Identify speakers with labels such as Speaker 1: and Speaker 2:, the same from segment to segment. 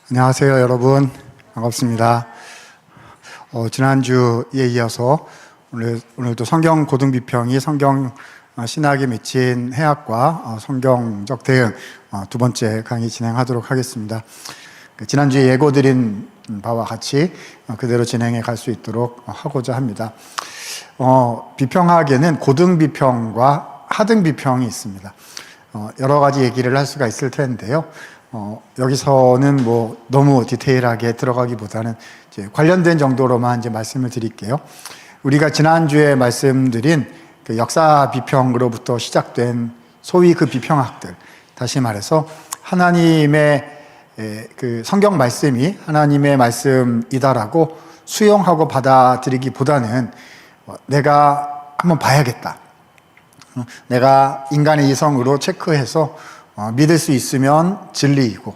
Speaker 1: 안녕하세요, 여러분. 반갑습니다. 지난주에 이어서 오늘도 성경 고등비평이 성경 신학에 맺힌 해학과 성경적 대응 두 번째 강의 진행하도록 하겠습니다. 지난주에 예고드린 바와 같이 그대로 진행해 갈 수 있도록 하고자 합니다. 비평학에는 고등비평과 하등비평이 있습니다. 여러 가지 얘기를 할 수가 있을 텐데요. 여기서는 너무 디테일하게 들어가기보다는 이제 관련된 정도로만 이제 말씀을 드릴게요. 우리가 지난주에 말씀드린 그 역사 비평으로부터 시작된 소위 그 비평학들, 다시 말해서 하나님의 그 성경 말씀이 하나님의 말씀이다라고 수용하고 받아들이기보다는 내가 한번 봐야겠다. 내가 인간의 이성으로 체크해서 믿을 수 있으면 진리이고,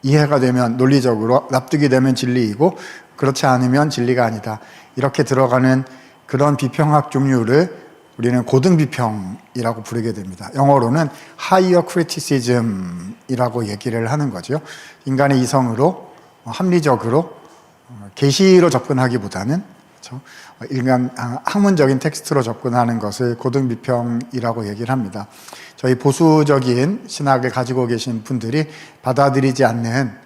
Speaker 1: 이해가 되면 논리적으로 납득이 되면 진리이고, 그렇지 않으면 진리가 아니다. 이렇게 들어가는 그런 비평학 종류를 우리는 고등비평이라고 부르게 됩니다. 영어로는 higher criticism이라고 얘기를 하는 거죠. 인간의 이성으로 합리적으로 계시로 접근하기보다는, 그렇죠? 인간 학문적인 텍스트로 접근하는 것을 고등비평이라고 얘기를 합니다. 저희 보수적인 신학을 가지고 계신 분들이 받아들이지 않는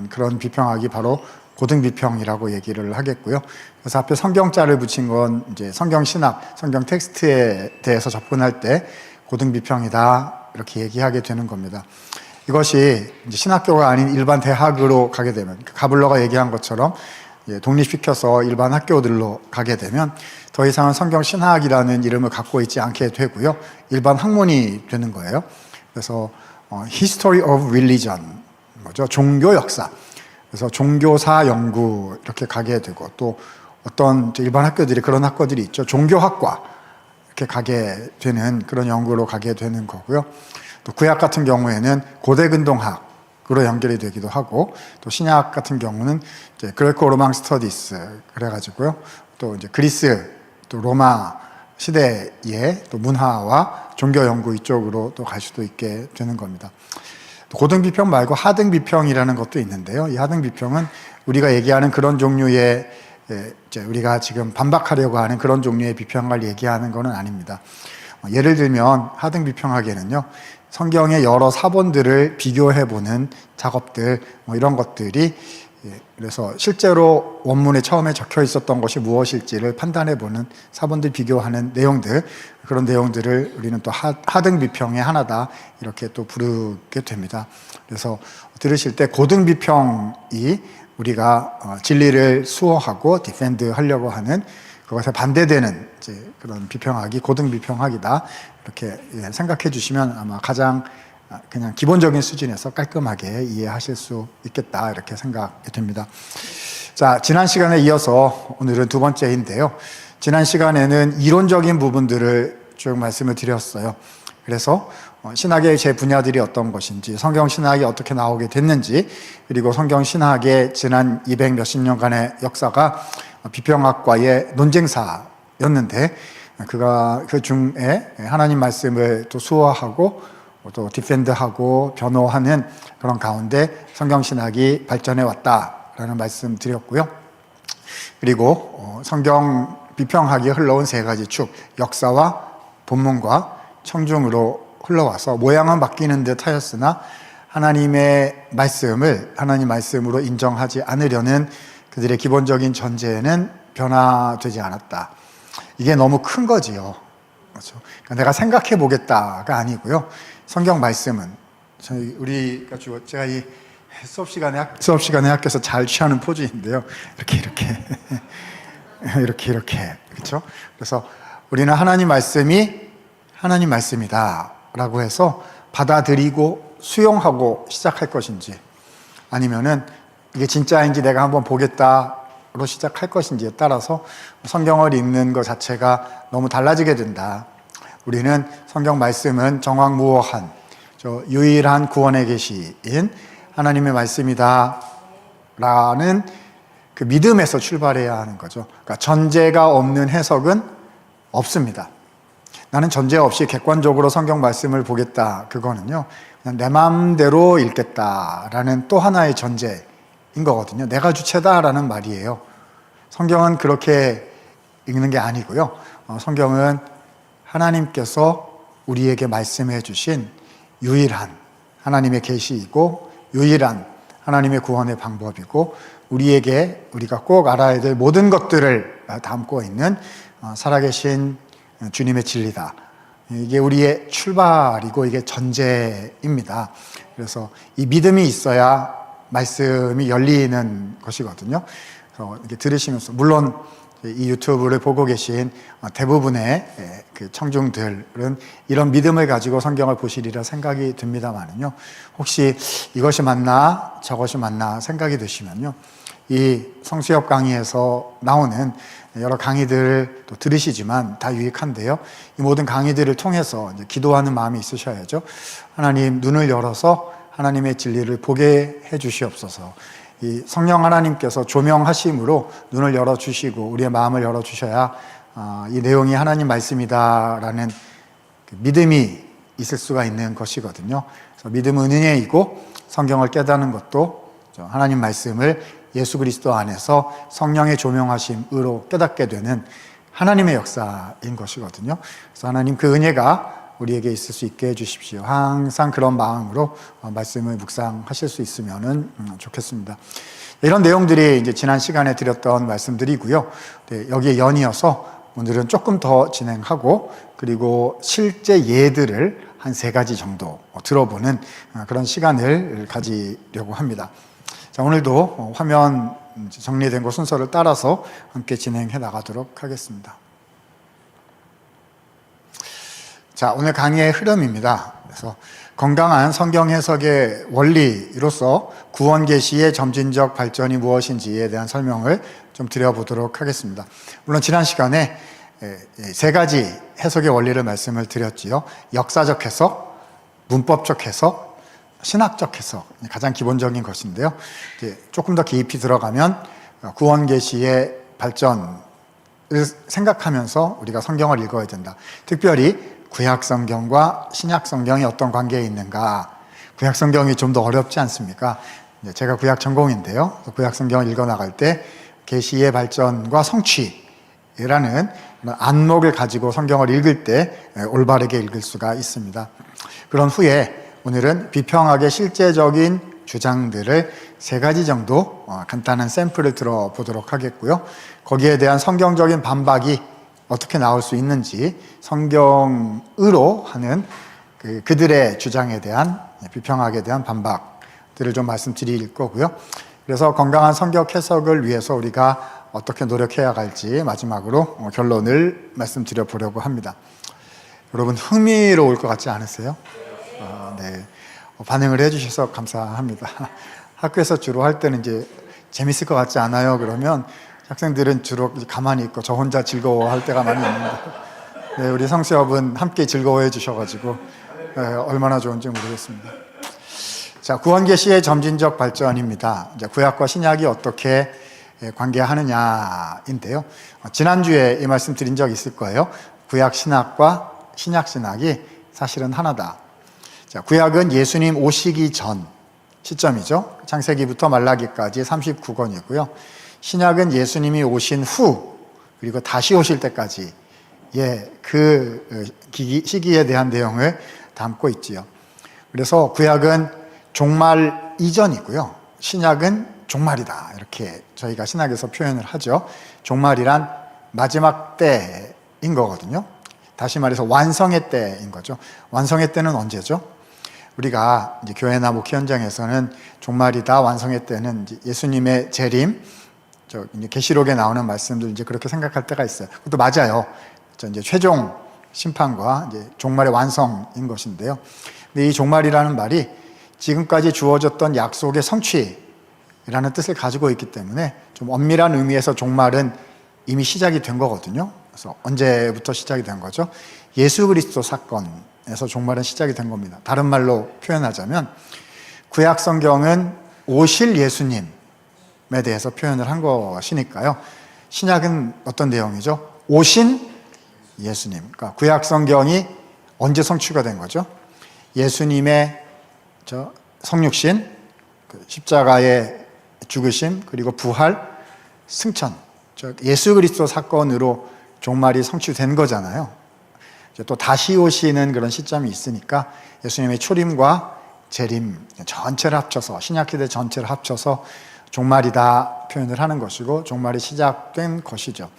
Speaker 1: 그런 비평학이 바로 고등비평이라고 얘기를 하겠고요. 그래서 앞에 성경자를 붙인 건 이제 성경 신학, 성경 텍스트에 대해서 접근할 때 고등비평이다 이렇게 얘기하게 되는 겁니다. 이것이 이제 신학교가 아닌 일반 대학으로 가게 되면, 가블러가 얘기한 것처럼 독립시켜서 일반 학교들로 가게 되면 더 이상은 성경 신학이라는 이름을 갖고 있지 않게 되고요. 일반 학문이 되는 거예요. 그래서 History of Religion, 뭐죠? 종교 역사. 그래서 종교사 연구 이렇게 가게 되고, 또 어떤 일반 학교들이 그런 학과들이 있죠. 종교학과 이렇게 가게 되는 그런 연구로 가게 되는 거고요. 또 구약 같은 경우에는 고대근동학 으로 연결이 되기도 하고, 또 신약 같은 경우는 이제 그레코 로망 스터디스 그래가지고요. 또 이제 그리스, 또 로마 시대의 또 문화와 종교 연구 이쪽으로 또 갈 수도 있게 되는 겁니다. 고등비평 말고 하등비평이라는 것도 있는데요. 이 하등비평은 우리가 얘기하는 그런 종류의 이제 우리가 지금 반박하려고 하는 그런 종류의 비평을 얘기하는 것은 아닙니다. 예를 들면 하등비평학에는요, 성경의 여러 사본들을 비교해보는 작업들, 이런 것들이, 그래서 실제로 원문에 처음에 적혀 있었던 것이 무엇일지를 판단해보는 사본들 비교하는 내용들, 그런 내용들을 우리는 또 하등비평의 하나다 이렇게 또 부르게 됩니다. 그래서 들으실 때 고등비평이 우리가 진리를 수호하고 디펜드 하려고 하는 그것에 반대되는 이제 그런 비평학이 고등비평학이다 이렇게 생각해 주시면 아마 가장 그냥 기본적인 수준에서 깔끔하게 이해하실 수 있겠다 이렇게 생각이 됩니다. 자, 지난 시간에 이어서 오늘은 두 번째인데요. 지난 시간에는 이론적인 부분들을 쭉 말씀을 드렸어요. 그래서 신학의 제 분야들이 어떤 것인지, 성경 신학이 어떻게 나오게 됐는지, 그리고 성경 신학의 지난 200 몇십 년간의 역사가 비평학과의 논쟁사였는데, 그 중에 하나님 말씀을 또 수호하고 또 디펜드하고 변호하는 그런 가운데 성경신학이 발전해 왔다라는 말씀 드렸고요. 그리고 성경 비평학이 흘러온 세 가지 축, 역사와 본문과 청중으로 흘러와서 모양은 바뀌는 듯 하였으나 하나님의 말씀을 하나님 말씀으로 인정하지 않으려는 그들의 기본적인 전제는 변화되지 않았다. 이게 너무 큰 거지요. 그렇죠? 그러니까 내가 생각해 보겠다가 아니고요. 성경 말씀은 우리가 제가 이 수업 시간에 학교에서 잘 취하는 포즈인데요. 이렇게 그렇죠? 그래서 우리는 하나님 말씀이 하나님 말씀이다라고 해서 받아들이고 수용하고 시작할 것인지, 아니면은 이게 진짜인지 내가 한번 보겠다로 시작할 것인지에 따라서 성경을 읽는 것 자체가 너무 달라지게 된다. 우리는 성경 말씀은 정확무어한 유일한 구원의 계시인 하나님의 말씀이다 라는 그 믿음에서 출발해야 하는 거죠. 그러니까 전제가 없는 해석은 없습니다. 나는 전제 없이 객관적으로 성경 말씀을 보겠다, 그거는요 그냥 내 마음대로 읽겠다라는 또 하나의 전제에 거거든요. 내가 주체다라는 말이에요. 성경은 그렇게 읽는 게 아니고요. 성경은 하나님께서 우리에게 말씀해 주신 유일한 하나님의 계시이고 유일한 하나님의 구원의 방법이고 우리가 꼭 알아야 될 모든 것들을 담고 있는 살아계신 주님의 진리다. 이게 우리의 출발이고 이게 전제입니다. 그래서 이 믿음이 있어야 말씀이 열리는 것이거든요. 그래서 이렇게 들으시면서 물론 이 유튜브를 보고 계신 대부분의 그 청중들은 이런 믿음을 가지고 성경을 보시리라 생각이 듭니다만은요. 혹시 이것이 맞나 저것이 맞나 생각이 드시면요. 이 성수협 강의에서 나오는 여러 강의들을 또 들으시지만 다 유익한데요. 이 모든 강의들을 통해서 이제 기도하는 마음이 있으셔야죠. 하나님 눈을 열어서 하나님의 진리를 보게 해 주시옵소서. 이 성령 하나님께서 조명하심으로 눈을 열어주시고 우리의 마음을 열어주셔야 이 내용이 하나님 말씀이다라는 그 믿음이 있을 수가 있는 것이거든요. 그래서 믿음은 은혜이고 성경을 깨닫는 것도 하나님 말씀을 예수 그리스도 안에서 성령의 조명하심으로 깨닫게 되는 하나님의 역사인 것이거든요. 그래서 하나님 그 은혜가 우리에게 있을 수 있게 해주십시오. 항상 그런 마음으로 말씀을 묵상하실 수 있으면 좋겠습니다. 이런 내용들이 이제 지난 시간에 드렸던 말씀들이고요. 네, 여기에 연이어서 오늘은 조금 더 진행하고 그리고 실제 예들을 한 3가지 정도 들어보는 그런 시간을 가지려고 합니다. 자, 오늘도 화면 정리된 거 순서를 따라서 함께 진행해 나가도록 하겠습니다. 자, 오늘 강의의 흐름입니다. 그래서 건강한 성경 해석의 원리로서 구원 계시의 점진적 발전이 무엇인지에 대한 설명을 좀 드려보도록 하겠습니다. 물론 지난 시간에 3가지 해석의 원리를 말씀을 드렸지요. 역사적 해석, 문법적 해석, 신학적 해석, 가장 기본적인 것인데요. 이제 조금 더 깊이 들어가면 구원 계시의 발전을 생각하면서 우리가 성경을 읽어야 된다. 특별히 구약 성경과 신약 성경이 어떤 관계에 있는가. 구약 성경이 좀 더 어렵지 않습니까? 제가 구약 전공인데요. 구약 성경을 읽어 나갈 때 계시의 발전과 성취라는 안목을 가지고 성경을 읽을 때 올바르게 읽을 수가 있습니다. 그런 후에 오늘은 비평학의 실제적인 주장들을 3가지 정도 간단한 샘플을 들어보도록 하겠고요. 거기에 대한 성경적인 반박이 어떻게 나올 수 있는지 성경으로 하는 그들의 주장에 대한 비평학에 대한 반박들을 좀 말씀드릴 거고요. 그래서 건강한 성경 해석을 위해서 우리가 어떻게 노력해야 할지 마지막으로 결론을 말씀드려 보려고 합니다. 여러분 흥미로울 것 같지 않으세요? 네, 반응을 해주셔서 감사합니다. 학교에서 주로 할 때는 이제 재밌을 것 같지 않아요? 그러면 학생들은 주로 가만히 있고 저 혼자 즐거워할 때가 많이 있는데, 네, 우리 성수협은 함께 즐거워해 주셔가지고 얼마나 좋은지 모르겠습니다. 자, 구원 계시의 점진적 발전입니다. 이제 구약과 신약이 어떻게 관계하느냐인데요. 지난주에 이 말씀 드린 적 있을 거예요. 구약 신학과 신약 신학이 사실은 하나다. 자, 구약은 예수님 오시기 전 시점이죠. 창세기부터 말라기까지 39권이고요. 신약은 예수님이 오신 후 그리고 다시 오실 때까지 그 시기에 대한 내용을 담고 있지요. 그래서 구약은 종말 이전이고요. 신약은 종말이다. 이렇게 저희가 신학에서 표현을 하죠. 종말이란 마지막 때인 거거든요. 다시 말해서 완성의 때인 거죠. 완성의 때는 언제죠? 우리가 이제 교회나 목회 현장에서는 종말이다, 완성의 때는 이제 예수님의 재림, 이제 계시록에 나오는 말씀들 이제 그렇게 생각할 때가 있어요. 그것도 맞아요. 이제 최종 심판과 이제 종말의 완성인 것인데요. 근데 이 종말이라는 말이 지금까지 주어졌던 약속의 성취라는 뜻을 가지고 있기 때문에 좀 엄밀한 의미에서 종말은 이미 시작이 된 거거든요. 그래서 언제부터 시작이 된 거죠? 예수 그리스도 사건에서 종말은 시작이 된 겁니다. 다른 말로 표현하자면 구약 성경은 오실 예수님에 대해서 표현을 한 것이니까요. 신약은 어떤 내용이죠? 오신 예수님. 그러니까 구약 성경이 언제 성취가 된 거죠? 예수님의 성육신, 십자가의 죽으심, 그리고 부활, 승천. 예수 그리스도 사건으로 종말이 성취된 거잖아요. 이제 또 다시 오시는 그런 시점이 있으니까 예수님의 초림과 재림 전체를 합쳐서, 신약시대 전체를 합쳐서 종말이다 표현을 하는 것이고, 종말이 시작된 것이죠.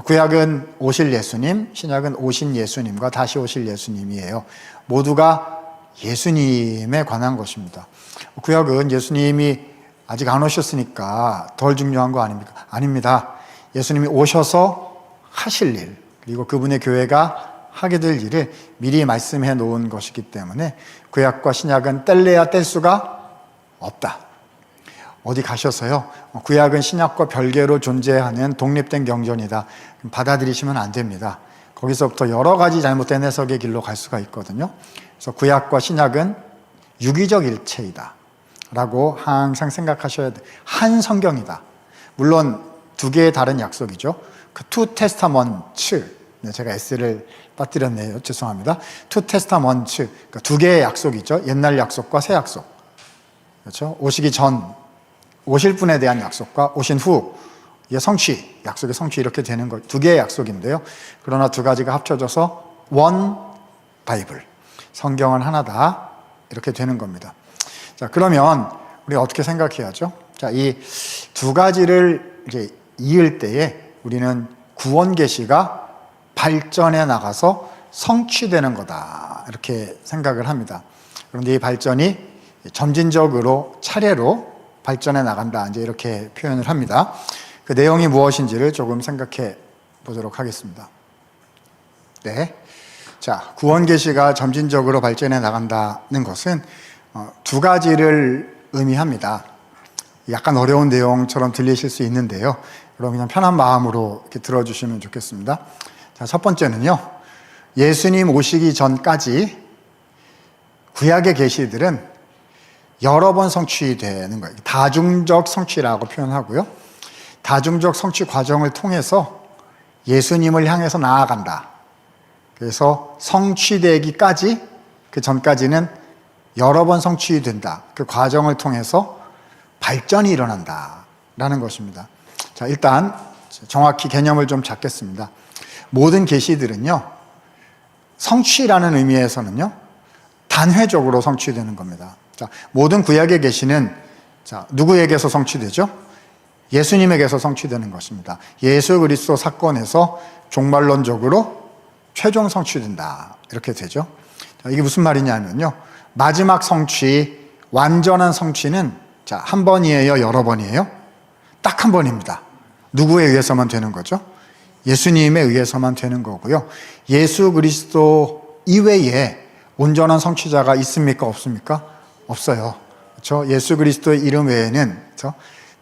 Speaker 1: 구약은 오실 예수님, 신약은 오신 예수님과 다시 오실 예수님이에요. 모두가 예수님에 관한 것입니다. 구약은 예수님이 아직 안 오셨으니까 덜 중요한 거 아닙니까? 아닙니다. 예수님이 오셔서 하실 일, 그리고 그분의 교회가 하게 될 일을 미리 말씀해 놓은 것이기 때문에 구약과 신약은 뗄래야 뗄 수가 없다. 어디 가셔서요, 구약은 신약과 별개로 존재하는 독립된 경전이다, 받아들이시면 안 됩니다. 거기서부터 여러 가지 잘못된 해석의 길로 갈 수가 있거든요. 그래서 구약과 신약은 유기적 일체이다 라고 항상 생각하셔야 돼요. 한 성경이다. 물론 두 개의 다른 약속이죠. 그 투 테스타먼츠, 제가 S를 빠뜨렸네요. 죄송합니다. 투 테스타먼츠, 그러니까 두 개의 약속이죠. 옛날 약속과 새 약속. 그렇죠? 오시기 전, 오실 분에 대한 약속과 오신 후, 이게 성취, 약속의 성취, 이렇게 되는 거, 두 개의 약속인데요. 그러나 두 가지가 합쳐져서 원 바이블, 성경은 하나다, 이렇게 되는 겁니다. 자, 그러면 우리 어떻게 생각해야죠? 자, 이 두 가지를 이제 이을 때에 우리는 구원 계시가 발전해 나가서 성취되는 거다, 이렇게 생각을 합니다. 그런데 이 발전이 점진적으로 차례로 발전해 나간다, 이제 이렇게 표현을 합니다. 그 내용이 무엇인지를 조금 생각해 보도록 하겠습니다. 네. 자, 구원 계시가 점진적으로 발전해 나간다는 것은 두 가지를 의미합니다. 약간 어려운 내용처럼 들리실 수 있는데요. 그럼 그냥 편한 마음으로 이렇게 들어주시면 좋겠습니다. 자, 첫 번째는요, 예수님 오시기 전까지 구약의 계시들은 여러 번 성취되는 거예요. 다중적 성취라고 표현하고요. 다중적 성취 과정을 통해서 예수님을 향해서 나아간다. 그래서 성취되기까지, 그 전까지는 여러 번 성취된다. 그 과정을 통해서 발전이 일어난다 라는 것입니다. 자, 일단 정확히 개념을 좀 잡겠습니다. 모든 계시들은요, 성취라는 의미에서는요, 단회적으로 성취되는 겁니다. 자, 모든 구약의 계시는, 자, 누구에게서 성취되죠? 예수님에게서 성취되는 것입니다. 예수 그리스도 사건에서 종말론적으로 최종 성취된다, 이렇게 되죠. 자, 이게 무슨 말이냐면요, 마지막 성취, 완전한 성취는, 자, 한 번이에요, 여러 번이에요? 딱 한 번입니다. 누구에 의해서만 되는 거죠? 예수님에 의해서만 되는 거고요. 예수 그리스도 이외에 온전한 성취자가 있습니까, 없습니까? 없어요. 그렇죠? 예수 그리스도의 이름 외에는, 그렇죠?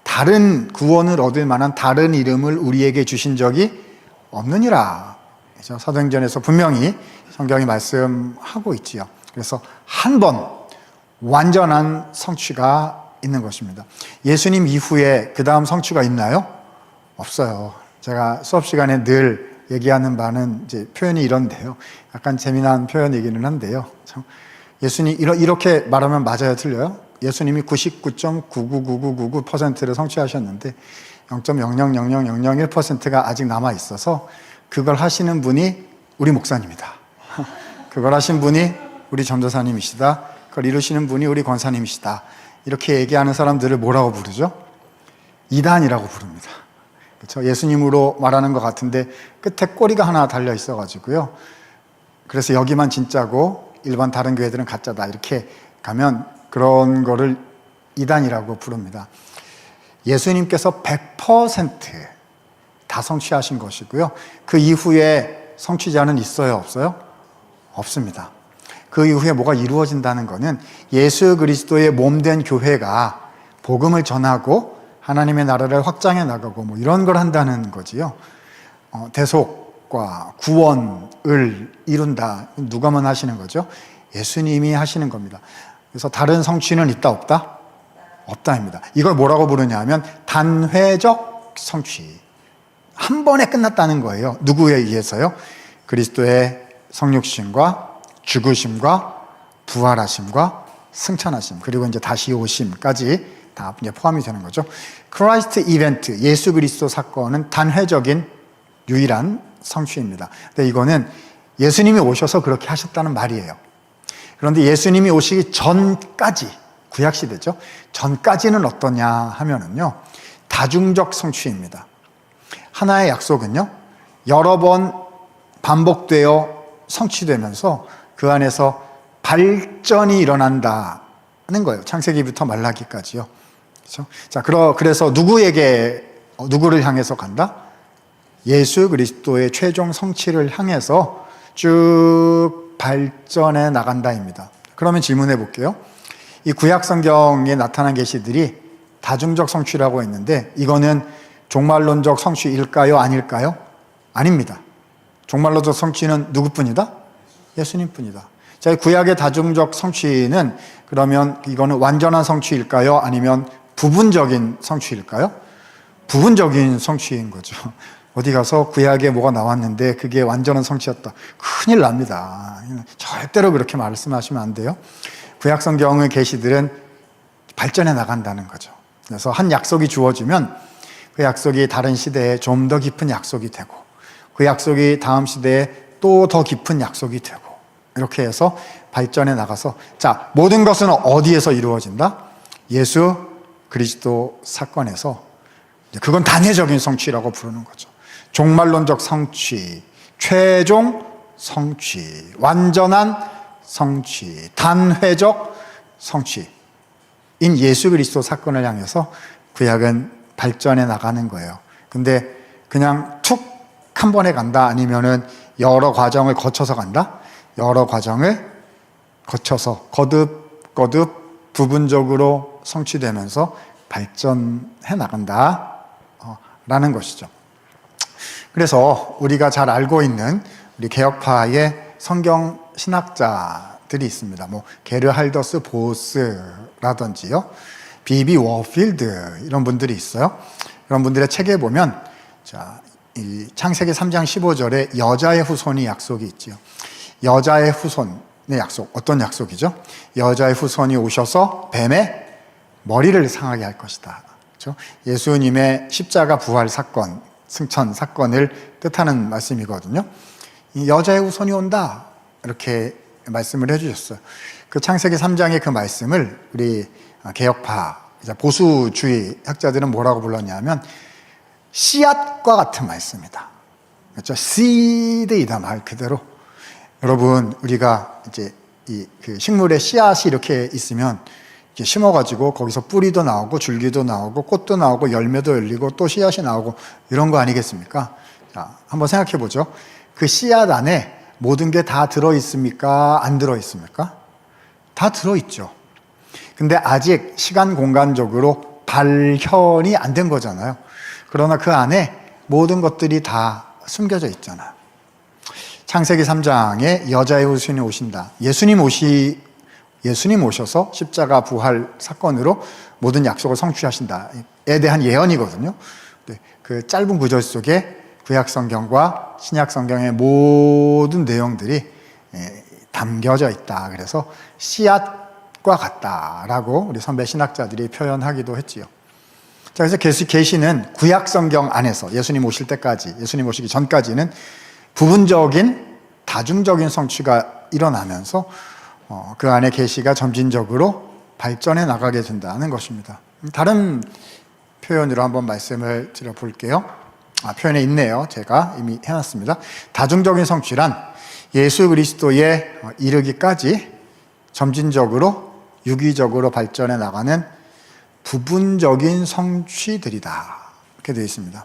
Speaker 1: 다른 구원을 얻을 만한 다른 이름을 우리에게 주신 적이 없느니라. 그렇죠? 사도행전에서 분명히 성경이 말씀하고 있지요. 그래서 한 번 완전한 성취가 있는 것입니다. 예수님 이후에 그 다음 성취가 있나요? 없어요. 제가 수업 시간에 늘 얘기하는 바는 이제 표현이 이런데요. 약간 재미난 표현이기는 한데요. 예수님 이렇게 말하면 맞아요, 틀려요? 예수님이 99.99999%를 성취하셨는데 0.000001%가 아직 남아 있어서 그걸 하시는 분이 우리 목사님이다. 그걸 하신 분이 우리 전도사님이시다. 그걸 이루시는 분이 우리 권사님이시다. 이렇게 얘기하는 사람들을 뭐라고 부르죠? 이단이라고 부릅니다. 그렇죠? 예수님으로 말하는 것 같은데 끝에 꼬리가 하나 달려 있어가지고요. 그래서 여기만 진짜고 일반 다른 교회들은 가짜다, 이렇게 가면 그런 거를 이단이라고 부릅니다. 예수님께서 100% 다 성취하신 것이고요. 그 이후에 성취자는 있어요, 없어요? 없습니다. 그 이후에 뭐가 이루어진다는 것은 예수 그리스도의 몸된 교회가 복음을 전하고 하나님의 나라를 확장해 나가고 뭐 이런 걸 한다는 거지요. 대속과 구원을 이룬다. 누가만 하시는 거죠? 예수님이 하시는 겁니다. 그래서 다른 성취는 있다, 없다? 없다입니다. 이걸 뭐라고 부르냐 하면 단회적 성취. 한 번에 끝났다는 거예요. 누구에 의해서요? 그리스도의 성육신과 죽으심과 부활하심과 승천하심, 그리고 이제 다시 오심까지 다 이제 포함이 되는 거죠. 크라이스트 이벤트, 예수 그리스도 사건은 단회적인 유일한 성취입니다. 근데 이거는 예수님이 오셔서 그렇게 하셨다는 말이에요. 그런데 예수님이 오시기 전까지, 구약시대죠. 전까지는 어떠냐 하면은요, 다중적 성취입니다. 하나의 약속은요, 여러 번 반복되어 성취되면서 그 안에서 발전이 일어난다는 거예요. 창세기부터 말라기까지요. 그렇죠? 자, 그래서 누구를 향해서 간다? 예수 그리스도의 최종 성취를 향해서 쭉 발전해 나간다입니다. 그러면 질문해 볼게요. 이 구약 성경에 나타난 계시들이 다중적 성취라고 했는데 이거는 종말론적 성취일까요? 아닐까요? 아닙니다. 종말론적 성취는 누구뿐이다? 예수님뿐이다. 자, 구약의 다중적 성취는 그러면 이거는 완전한 성취일까요? 아니면 부분적인 성취일까요? 부분적인 성취인 거죠. 어디 가서 구약에 뭐가 나왔는데 그게 완전한 성취였다. 큰일 납니다. 절대로 그렇게 말씀하시면 안 돼요. 구약 성경의 계시들은 발전해 나간다는 거죠. 그래서 한 약속이 주어지면 그 약속이 다른 시대에 좀 더 깊은 약속이 되고 그 약속이 다음 시대에 또 더 깊은 약속이 되고 이렇게 해서 발전해 나가서 자, 모든 것은 어디에서 이루어진다? 예수 그리스도 사건에서 그건 단회적인 성취라고 부르는 거죠. 종말론적 성취, 최종 성취, 완전한 성취, 단회적 성취인 예수 그리스도 사건을 향해서 구약은 발전해 나가는 거예요. 근데 그냥 툭 한 번에 간다? 아니면은 여러 과정을 거쳐서 간다? 여러 과정을 거쳐서 거듭 부분적으로 성취되면서 발전해 나간다 라는 것이죠. 그래서 우리가 잘 알고 있는 우리 개혁파의 성경 신학자들이 있습니다. 뭐 게르할더스 보스라든지요, 비비 워필드 이런 분들이 있어요. 이런 분들의 책에 보면 자, 이 창세기 3장 15절에 여자의 후손이 약속이 있지요. 여자의 후손의 약속, 어떤 약속이죠? 여자의 후손이 오셔서 뱀의 머리를 상하게 할 것이다. 그렇죠? 예수님의 십자가 부활 사건, 승천 사건을 뜻하는 말씀이거든요. 이 여자의 후손이 온다 이렇게 말씀을 해주셨어요. 그 창세기 3장의 그 말씀을 우리 개혁파 보수주의 학자들은 뭐라고 불렀냐면 씨앗과 같은 말씀이다. 그렇죠? seed이다 말 그대로. 여러분 우리가 이제 그 식물에 씨앗이 이렇게 있으면 이렇게 심어가지고 거기서 뿌리도 나오고 줄기도 나오고 꽃도 나오고 열매도 열리고 또 씨앗이 나오고 이런 거 아니겠습니까? 자, 한번 생각해 보죠. 그 씨앗 안에 모든 게 다 들어있습니까? 안 들어있습니까? 다 들어있죠. 근데 아직 시간 공간적으로 발현이 안 된 거잖아요. 그러나 그 안에 모든 것들이 다 숨겨져 있잖아요. 창세기 3장에 여자의 후손이 오신다. 예수님 오셔서 십자가 부활 사건으로 모든 약속을 성취하신다에 대한 예언이거든요. 그 짧은 구절 속에 구약 성경과 신약 성경의 모든 내용들이 담겨져 있다. 그래서 씨앗과 같다라고 우리 선배 신학자들이 표현하기도 했지요. 자, 그래서 계시는 구약 성경 안에서 예수님 오실 때까지, 예수님 오시기 전까지는 부분적인 다중적인 성취가 일어나면서 그 안에 계시가 점진적으로 발전해 나가게 된다는 것입니다. 다른 표현으로 한번 말씀을 드려볼게요. 표현에 있네요. 제가 이미 해놨습니다. 다중적인 성취란 예수 그리스도에 이르기까지 점진적으로 유기적으로 발전해 나가는 부분적인 성취들이다. 이렇게 되어 있습니다.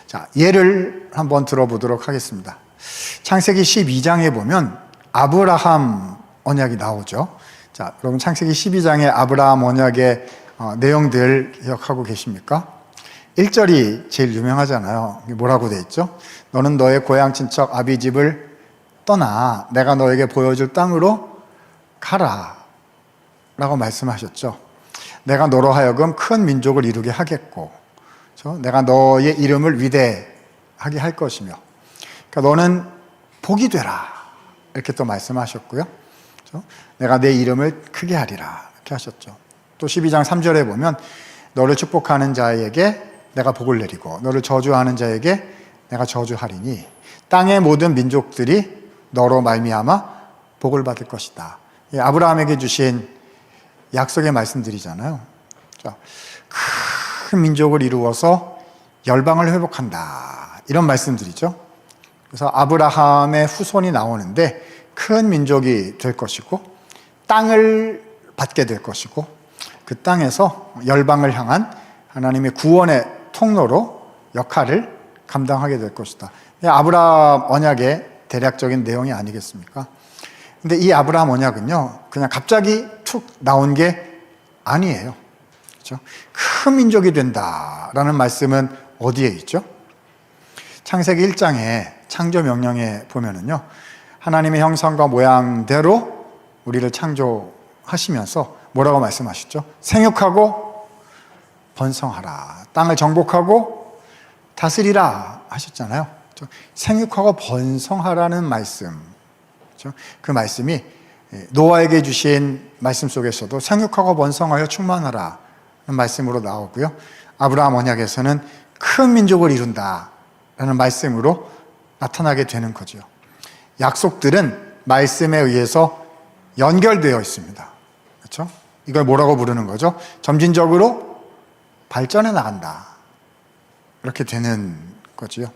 Speaker 1: 자, 예를 한번 들어보도록 하겠습니다. 창세기 12장에 보면 아브라함 언약이 나오죠. 자, 여러분 창세기 12장의 아브라함 언약의 내용들 기억하고 계십니까? 1절이 제일 유명하잖아요. 뭐라고 되어 있죠? 너는 너의 고향 친척 아비 집을 떠나 내가 너에게 보여줄 땅으로 가라 라고 말씀하셨죠. 내가 너로 하여금 큰 민족을 이루게 하겠고, 그렇죠? 내가 너의 이름을 위대하게 할 것이며, 그러니까 너는 복이 되라 이렇게 또 말씀하셨고요. 그렇죠? 내가 내 이름을 크게 하리라 이렇게 하셨죠. 또 12장 3절에 보면 너를 축복하는 자에게 내가 복을 내리고 너를 저주하는 자에게 내가 저주하리니 땅의 모든 민족들이 너로 말미암아 복을 받을 것이다. 아브라함에게 주신 약속의 말씀들이잖아요. 큰 민족을 이루어서 열방을 회복한다. 이런 말씀들이죠. 그래서 아브라함의 후손이 나오는데 큰 민족이 될 것이고 땅을 받게 될 것이고 그 땅에서 열방을 향한 하나님의 구원의 통로로 역할을 감당하게 될 것이다. 아브라함 언약의 대략적인 내용이 아니겠습니까? 근데 이 아브라함 언약은요, 그냥 갑자기 툭 나온 게 아니에요. 그렇죠? 큰 민족이 된다라는 말씀은 어디에 있죠? 창세기 1장에 창조 명령에 보면은요, 하나님의 형상과 모양대로 우리를 창조하시면서 뭐라고 말씀하시죠? 생육하고 번성하라. 땅을 정복하고 다스리라 하셨잖아요. 그렇죠? 생육하고 번성하라는 말씀. 그렇죠? 그 말씀이 노아에게 주신 말씀 속에서도 생육하고 번성하여 충만하라 는 말씀으로 나오고요. 아브라함 언약에서는 큰 민족을 이룬다라는 말씀으로 나타나게 되는 거죠. 약속들은 말씀에 의해서 연결되어 있습니다. 그렇죠? 이걸 뭐라고 부르는 거죠? 점진적으로 발전해 나간다. 이렇게 되는 거지요.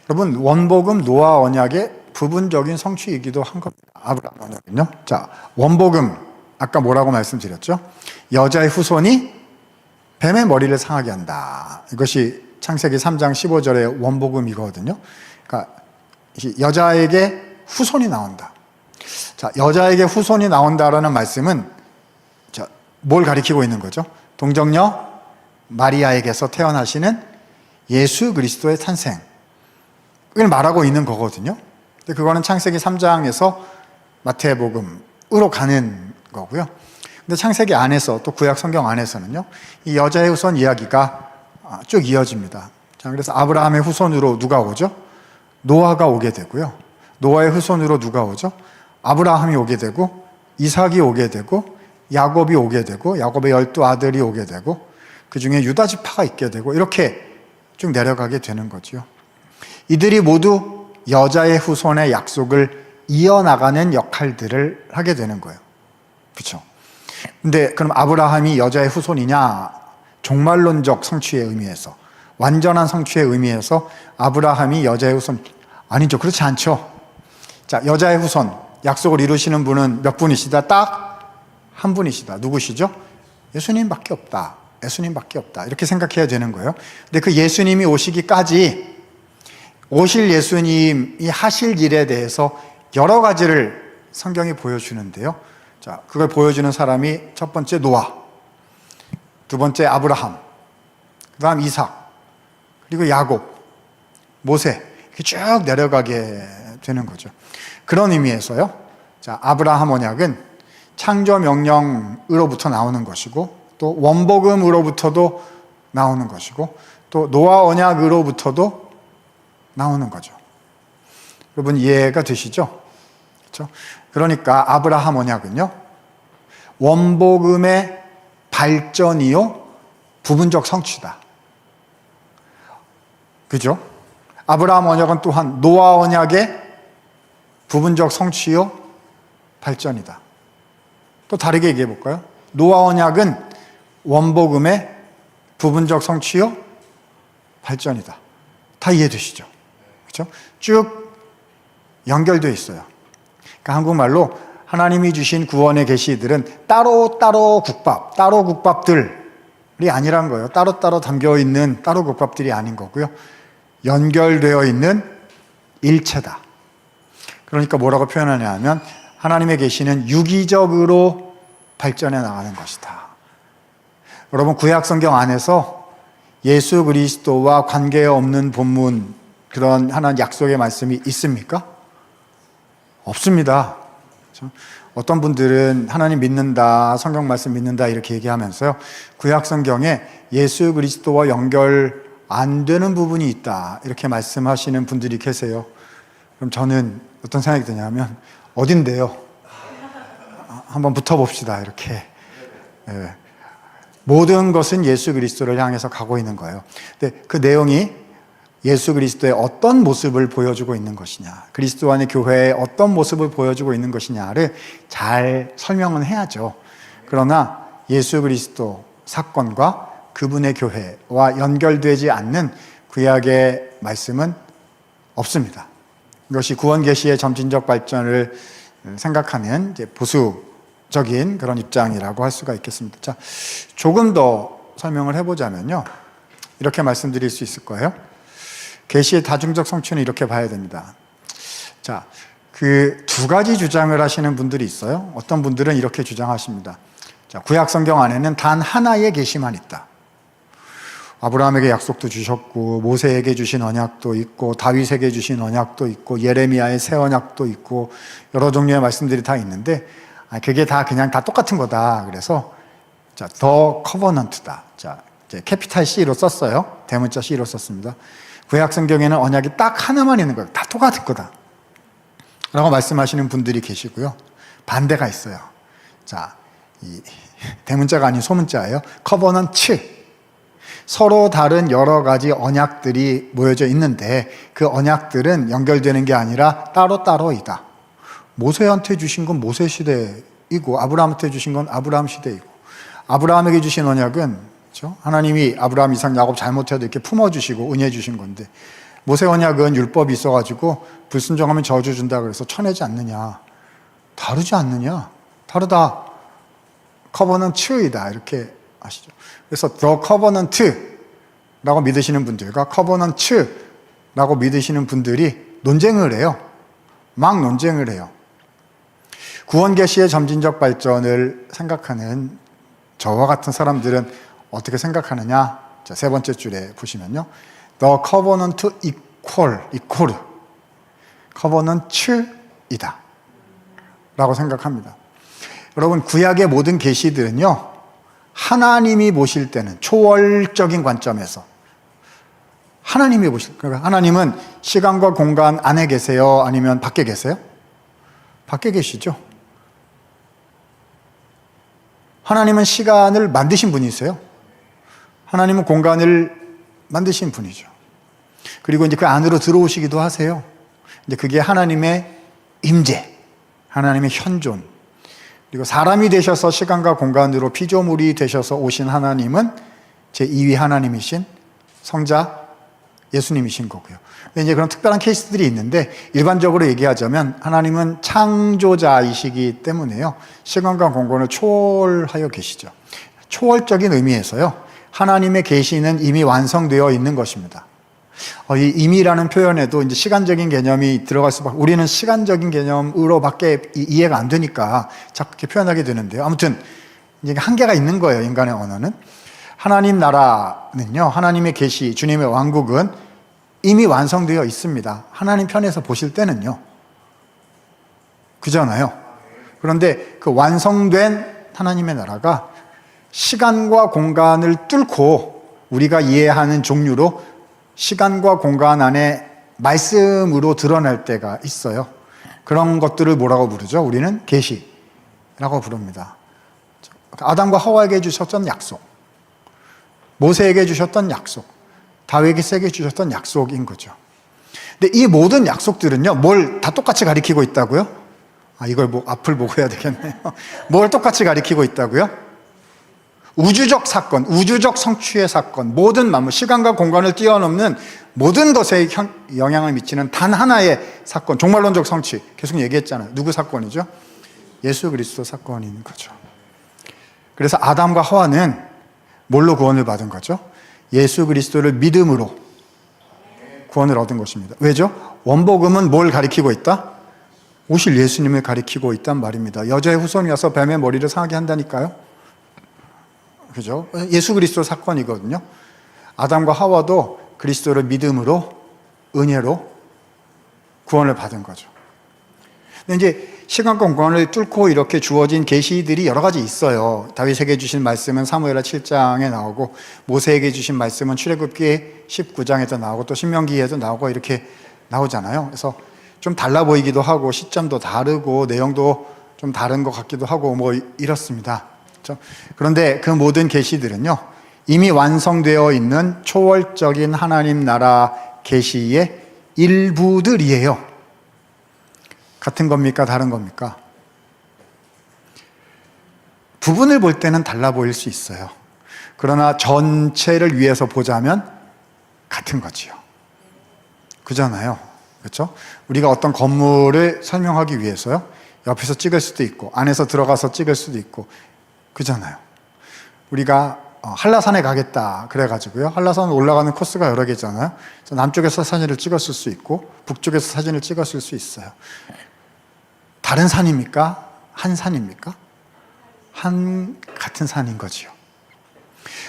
Speaker 1: 여러분, 원복음 노아 언약의 부분적인 성취이기도 한 겁니다. 아브라함 언약은요. 자, 원복음 아까 뭐라고 말씀드렸죠? 여자의 후손이 뱀의 머리를 상하게 한다. 이것이 창세기 3장 15절의 원복음이거든요. 그러니까 여자에게 후손이 나온다. 자, 여자에게 후손이 나온다라는 말씀은 자, 뭘 가리키고 있는 거죠? 동정녀 마리아에게서 태어나시는 예수 그리스도의 탄생을 말하고 있는 거거든요. 근데 그거는 창세기 3장에서 마태복음으로 가는 거고요. 근데 창세기 안에서 또 구약 성경 안에서는요, 이 여자의 후손 이야기가 쭉 이어집니다. 자, 그래서 아브라함의 후손으로 누가 오죠? 노아가 오게 되고요. 노아의 후손으로 누가 오죠? 아브라함이 오게 되고, 이삭이 오게 되고, 야곱이 오게 되고, 야곱의 12아들이 오게 되고, 그 중에 유다 지파가 있게 되고, 이렇게 쭉 내려가게 되는 거죠. 이들이 모두 여자의 후손의 약속을 이어나가는 역할들을 하게 되는 거예요. 그렇죠? 근데 그럼 아브라함이 여자의 후손이냐? 종말론적 성취의 의미에서, 완전한 성취의 의미에서 아브라함이 여자의 후손, 아니죠. 그렇지 않죠. 자, 여자의 후손, 약속을 이루시는 분은 몇 분이시다? 딱 한 분이시다. 누구시죠? 예수님밖에 없다. 예수님밖에 없다. 이렇게 생각해야 되는 거예요. 근데 그 예수님이 오시기까지 오실 예수님이 하실 일에 대해서 여러 가지를 성경이 보여주는데요. 자, 그걸 보여주는 사람이 첫 번째 노아, 두 번째 아브라함, 그 다음 이삭, 그리고 야곱, 모세, 이렇게 쭉 내려가게 되는 거죠. 그런 의미에서요. 자, 아브라함 언약은 창조 명령으로부터 나오는 것이고, 또 원복음으로부터도 나오는 것이고, 또 노아 언약으로부터도 나오는 거죠. 여러분 이해가 되시죠? 그렇죠? 그러니까 아브라함 언약은요, 원복음의 발전이요, 부분적 성취다. 그죠? 아브라함 언약은 또한 노아 언약의 부분적 성취요, 발전이다. 또 다르게 얘기해 볼까요? 노아 언약은 원복음의 부분적 성취요, 발전이다. 다 이해되시죠? 그렇죠? 쭉 연결되어 있어요. 그러니까 한국말로 하나님이 주신 구원의 계시들은 따로 국밥들이 아니란 거예요. 따로 담겨 있는 따로 국밥들이 아닌 거고요. 연결되어 있는 일체다. 그러니까 뭐라고 표현하냐 하면 하나님의 계시는 유기적으로 발전해 나가는 것이다. 여러분 구약 성경 안에서 예수 그리스도와 관계없는 본문, 그런 하나님 약속의 말씀이 있습니까? 없습니다. 그렇죠? 어떤 분들은 하나님 믿는다, 성경 말씀 믿는다 이렇게 얘기하면서요, 구약 성경에 예수 그리스도와 연결 안 되는 부분이 있다 이렇게 말씀하시는 분들이 계세요. 그럼 저는 어떤 생각이 드냐면 어딘데요? 한번 붙어봅시다. 이렇게. 예. 모든 것은 예수 그리스도를 향해서 가고 있는 거예요. 근데 그 내용이 예수 그리스도의 어떤 모습을 보여주고 있는 것이냐, 그리스도 안의 교회의 어떤 모습을 보여주고 있는 것이냐를 잘 설명은 해야죠. 그러나 예수 그리스도 사건과 그분의 교회와 연결되지 않는 구약의 말씀은 없습니다. 이것이 구원 계시의 점진적 발전을 생각하는 이제 보수적인 그런 입장이라고 할 수가 있겠습니다. 자, 조금 더 설명을 해보자면요, 이렇게 말씀드릴 수 있을 거예요. 계시의 다중적 성취는 이렇게 봐야 됩니다. 자, 그 두 가지 주장을 하시는 분들이 있어요. 어떤 분들은 이렇게 주장하십니다. 자, 구약 성경 안에는 단 하나의 계시만 있다. 아브라함에게 약속도 주셨고, 모세에게 주신 언약도 있고, 다윗에게 주신 언약도 있고, 예레미야의 새 언약도 있고, 여러 종류의 말씀들이 다 있는데, 그게 다 그냥 다 똑같은 거다. 그래서 자, 더 커버넌트다. 자, 이제 캐피탈 C로 썼어요. 대문자 C로 썼습니다. 구약 성경에는 언약이 딱 하나만 있는 거예요. 다 똑같은 거다 라고 말씀하시는 분들이 계시고요, 반대가 있어요. 자, 이 대문자가 아닌 소문자예요. 커버넌트, 서로 다른 여러 가지 언약들이 모여져 있는데 그 언약들은 연결되는 게 아니라 따로따로이다. 모세한테 주신 건 모세 시대이고, 아브라함한테 주신 건 아브라함 시대이고, 아브라함에게 주신 언약은, 그렇죠? 하나님이 아브라함, 이삭, 야곱 잘못해도 이렇게 품어주시고 은혜 주신 건데, 모세 언약은 율법이 있어가지고 불순종하면 저주 준다 그래서 쳐내지 않느냐, 다르지 않느냐, 다르다. 커버넌트이다 이렇게 아시죠? 그래서 더 커버넌트라고 믿으시는 분들과 커버넌트라고 믿으시는 분들이 논쟁을 해요. 막 논쟁을 해요. 구원 계시의 점진적 발전을 생각하는 저와 같은 사람들은 어떻게 생각하느냐? 자, 세 번째 줄에 보시면요, The covenant equal covenant이다 라고 생각합니다. 여러분, 구약의 모든 계시들은요, 하나님이 보실 때는 초월적인 관점에서 하나님이 보실, 그러니까 하나님은 시간과 공간 안에 계세요? 아니면 밖에 계세요? 밖에 계시죠. 하나님은 시간을 만드신 분이세요. 하나님은 공간을 만드신 분이죠. 그리고 이제 그 안으로 들어오시기도 하세요. 이제 그게 하나님의 임재, 하나님의 현존. 그리고 사람이 되셔서 시간과 공간으로 피조물이 되셔서 오신 하나님은 제2위 하나님이신 성자 예수님이신 거고요. 근데 이제 그런 특별한 케이스들이 있는데, 일반적으로 얘기하자면 하나님은 창조자이시기 때문에요, 시간과 공간을 초월하여 계시죠. 초월적인 의미에서요, 하나님의 계시는 이미 완성되어 있는 것입니다. 이 이미라는 표현에도 이제 시간적인 개념이 들어갈 수밖에, 우리는 시간적인 개념으로밖에 이해가 안 되니까 자꾸 이렇게 표현하게 되는데요. 아무튼 이제 한계가 있는 거예요, 인간의 언어는. 하나님 나라는요, 하나님의 계시, 주님의 왕국은 이미 완성되어 있습니다. 하나님 편에서 보실 때는요. 그잖아요. 그런데 그 완성된 하나님의 나라가 시간과 공간을 뚫고 우리가 이해하는 종류로 시간과 공간 안에 말씀으로 드러날 때가 있어요. 그런 것들을 뭐라고 부르죠? 우리는 계시라고 부릅니다. 아담과 하와에게 주셨던 약속, 모세에게 주셨던 약속, 다윗에게 주셨던 약속인 거죠. 근데 이 모든 약속들은요, 뭘 다 똑같이 가리키고 있다고요? 이걸 앞을 보고 해야 되겠네요. 뭘 똑같이 가리키고 있다고요? 우주적 사건, 우주적 성취의 사건, 모든 만물, 시간과 공간을 뛰어넘는 모든 것에 영향을 미치는 단 하나의 사건, 종말론적 성취, 계속 얘기했잖아요. 누구 사건이죠? 예수 그리스도 사건인 거죠. 그래서 아담과 하와는 뭘로 구원을 받은 거죠? 예수 그리스도를 믿음으로 구원을 얻은 것입니다. 왜죠? 원복음은 뭘 가리키고 있다? 오실 예수님을 가리키고 있단 말입니다. 여자의 후손이 와서 뱀의 머리를 상하게 한다니까요. 그죠? 예수 그리스도 사건이거든요. 아담과 하와도 그리스도를 믿음으로, 은혜로 구원을 받은 거죠. 근데 이제 시간과 공간을 뚫고 이렇게 주어진 계시들이 여러 가지 있어요. 다윗에게 주신 말씀은 사무엘하 7장에 나오고, 모세에게 주신 말씀은 출애굽기 19장에도 나오고, 또 신명기에도 나오고, 이렇게 나오잖아요. 그래서 좀 달라 보이기도 하고, 시점도 다르고, 내용도 좀 다른 것 같기도 하고 뭐 이렇습니다. 그렇죠? 그런데 그 모든 계시들은요, 이미 완성되어 있는 초월적인 하나님 나라 계시의 일부들이에요. 같은 겁니까? 다른 겁니까? 부분을 볼 때는 달라 보일 수 있어요. 그러나 전체를 위해서 보자면 같은 거지요. 그잖아요. 그렇죠? 우리가 어떤 건물을 설명하기 위해서요, 옆에서 찍을 수도 있고 안에서 들어가서 찍을 수도 있고 그잖아요. 우리가 한라산에 가겠다 그래가지고요, 한라산 올라가는 코스가 여러 개잖아요. 남쪽에서 사진을 찍었을 수 있고 북쪽에서 사진을 찍었을 수 있어요. 다른 산입니까? 한 산입니까? 같은 산인 거지요.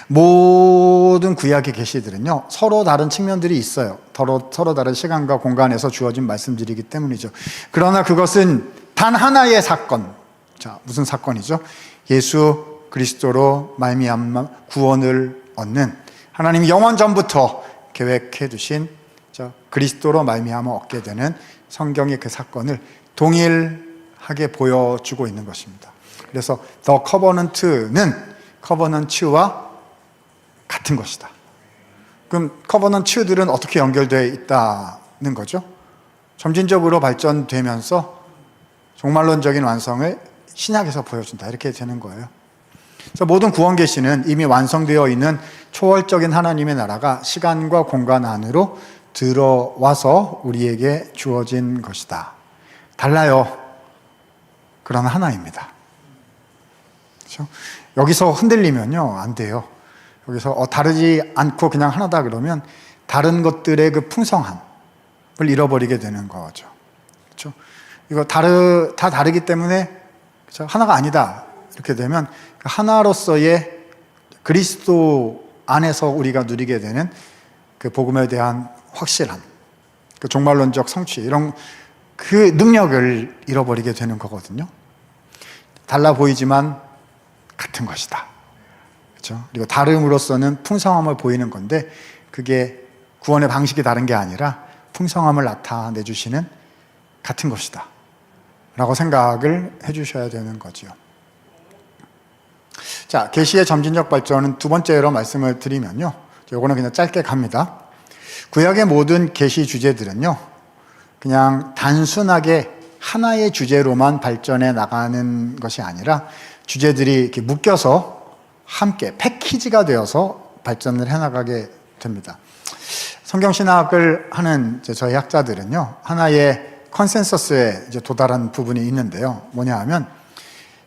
Speaker 1: 모든 구약의 계시들은요, 서로 다른 측면들이 있어요. 서로 다른 시간과 공간에서 주어진 말씀들이기 때문이죠. 그러나 그것은 단 하나의 사건. 자, 무슨 사건이죠? 예수 그리스도로 말미암아 구원을 얻는, 하나님이 영원 전부터 계획해 두신 그리스도로 말미암아 얻게 되는 성경의 그 사건을 동일하게 보여주고 있는 것입니다. 그래서 The Covenant는 커버넌츠와 같은 것이다. 그럼 커버넌츠들은 어떻게 연결되어 있다는 거죠? 점진적으로 발전되면서 종말론적인 완성을 신약에서 보여준다, 이렇게 되는 거예요. 그래서 모든 구원 계시는 이미 완성되어 있는 초월적인 하나님의 나라가 시간과 공간 안으로 들어와서 우리에게 주어진 것이다. 달라요. 그러나 하나입니다. 그렇죠? 여기서 흔들리면요, 안 돼요. 여기서 다르지 않고 그냥 하나다 그러면 다른 것들의 그 풍성함을 잃어버리게 되는 거죠. 그렇죠? 이거 다 다르기 때문에, 그렇죠? 하나가 아니다 이렇게 되면 하나로서의 그리스도 안에서 우리가 누리게 되는 그 복음에 대한 확실함, 그 종말론적 성취, 이런 그 능력을 잃어버리게 되는 거거든요. 달라 보이지만 같은 것이다. 그렇죠? 그리고 다름으로서는 풍성함을 보이는 건데, 그게 구원의 방식이 다른 게 아니라 풍성함을 나타내 주시는 같은 것이다 라고 생각을 해 주셔야 되는 거죠. 자, 계시의 점진적 발전은 두 번째로 말씀을 드리면요, 요거는 그냥 짧게 갑니다. 구약의 모든 계시 주제들은요, 그냥 단순하게 하나의 주제로만 발전해 나가는 것이 아니라 주제들이 이렇게 묶여서 함께 패키지가 되어서 발전을 해나가게 됩니다. 성경신학을 하는 저희 학자들은요, 하나의 컨센서스에 도달한 부분이 있는데요. 뭐냐 하면,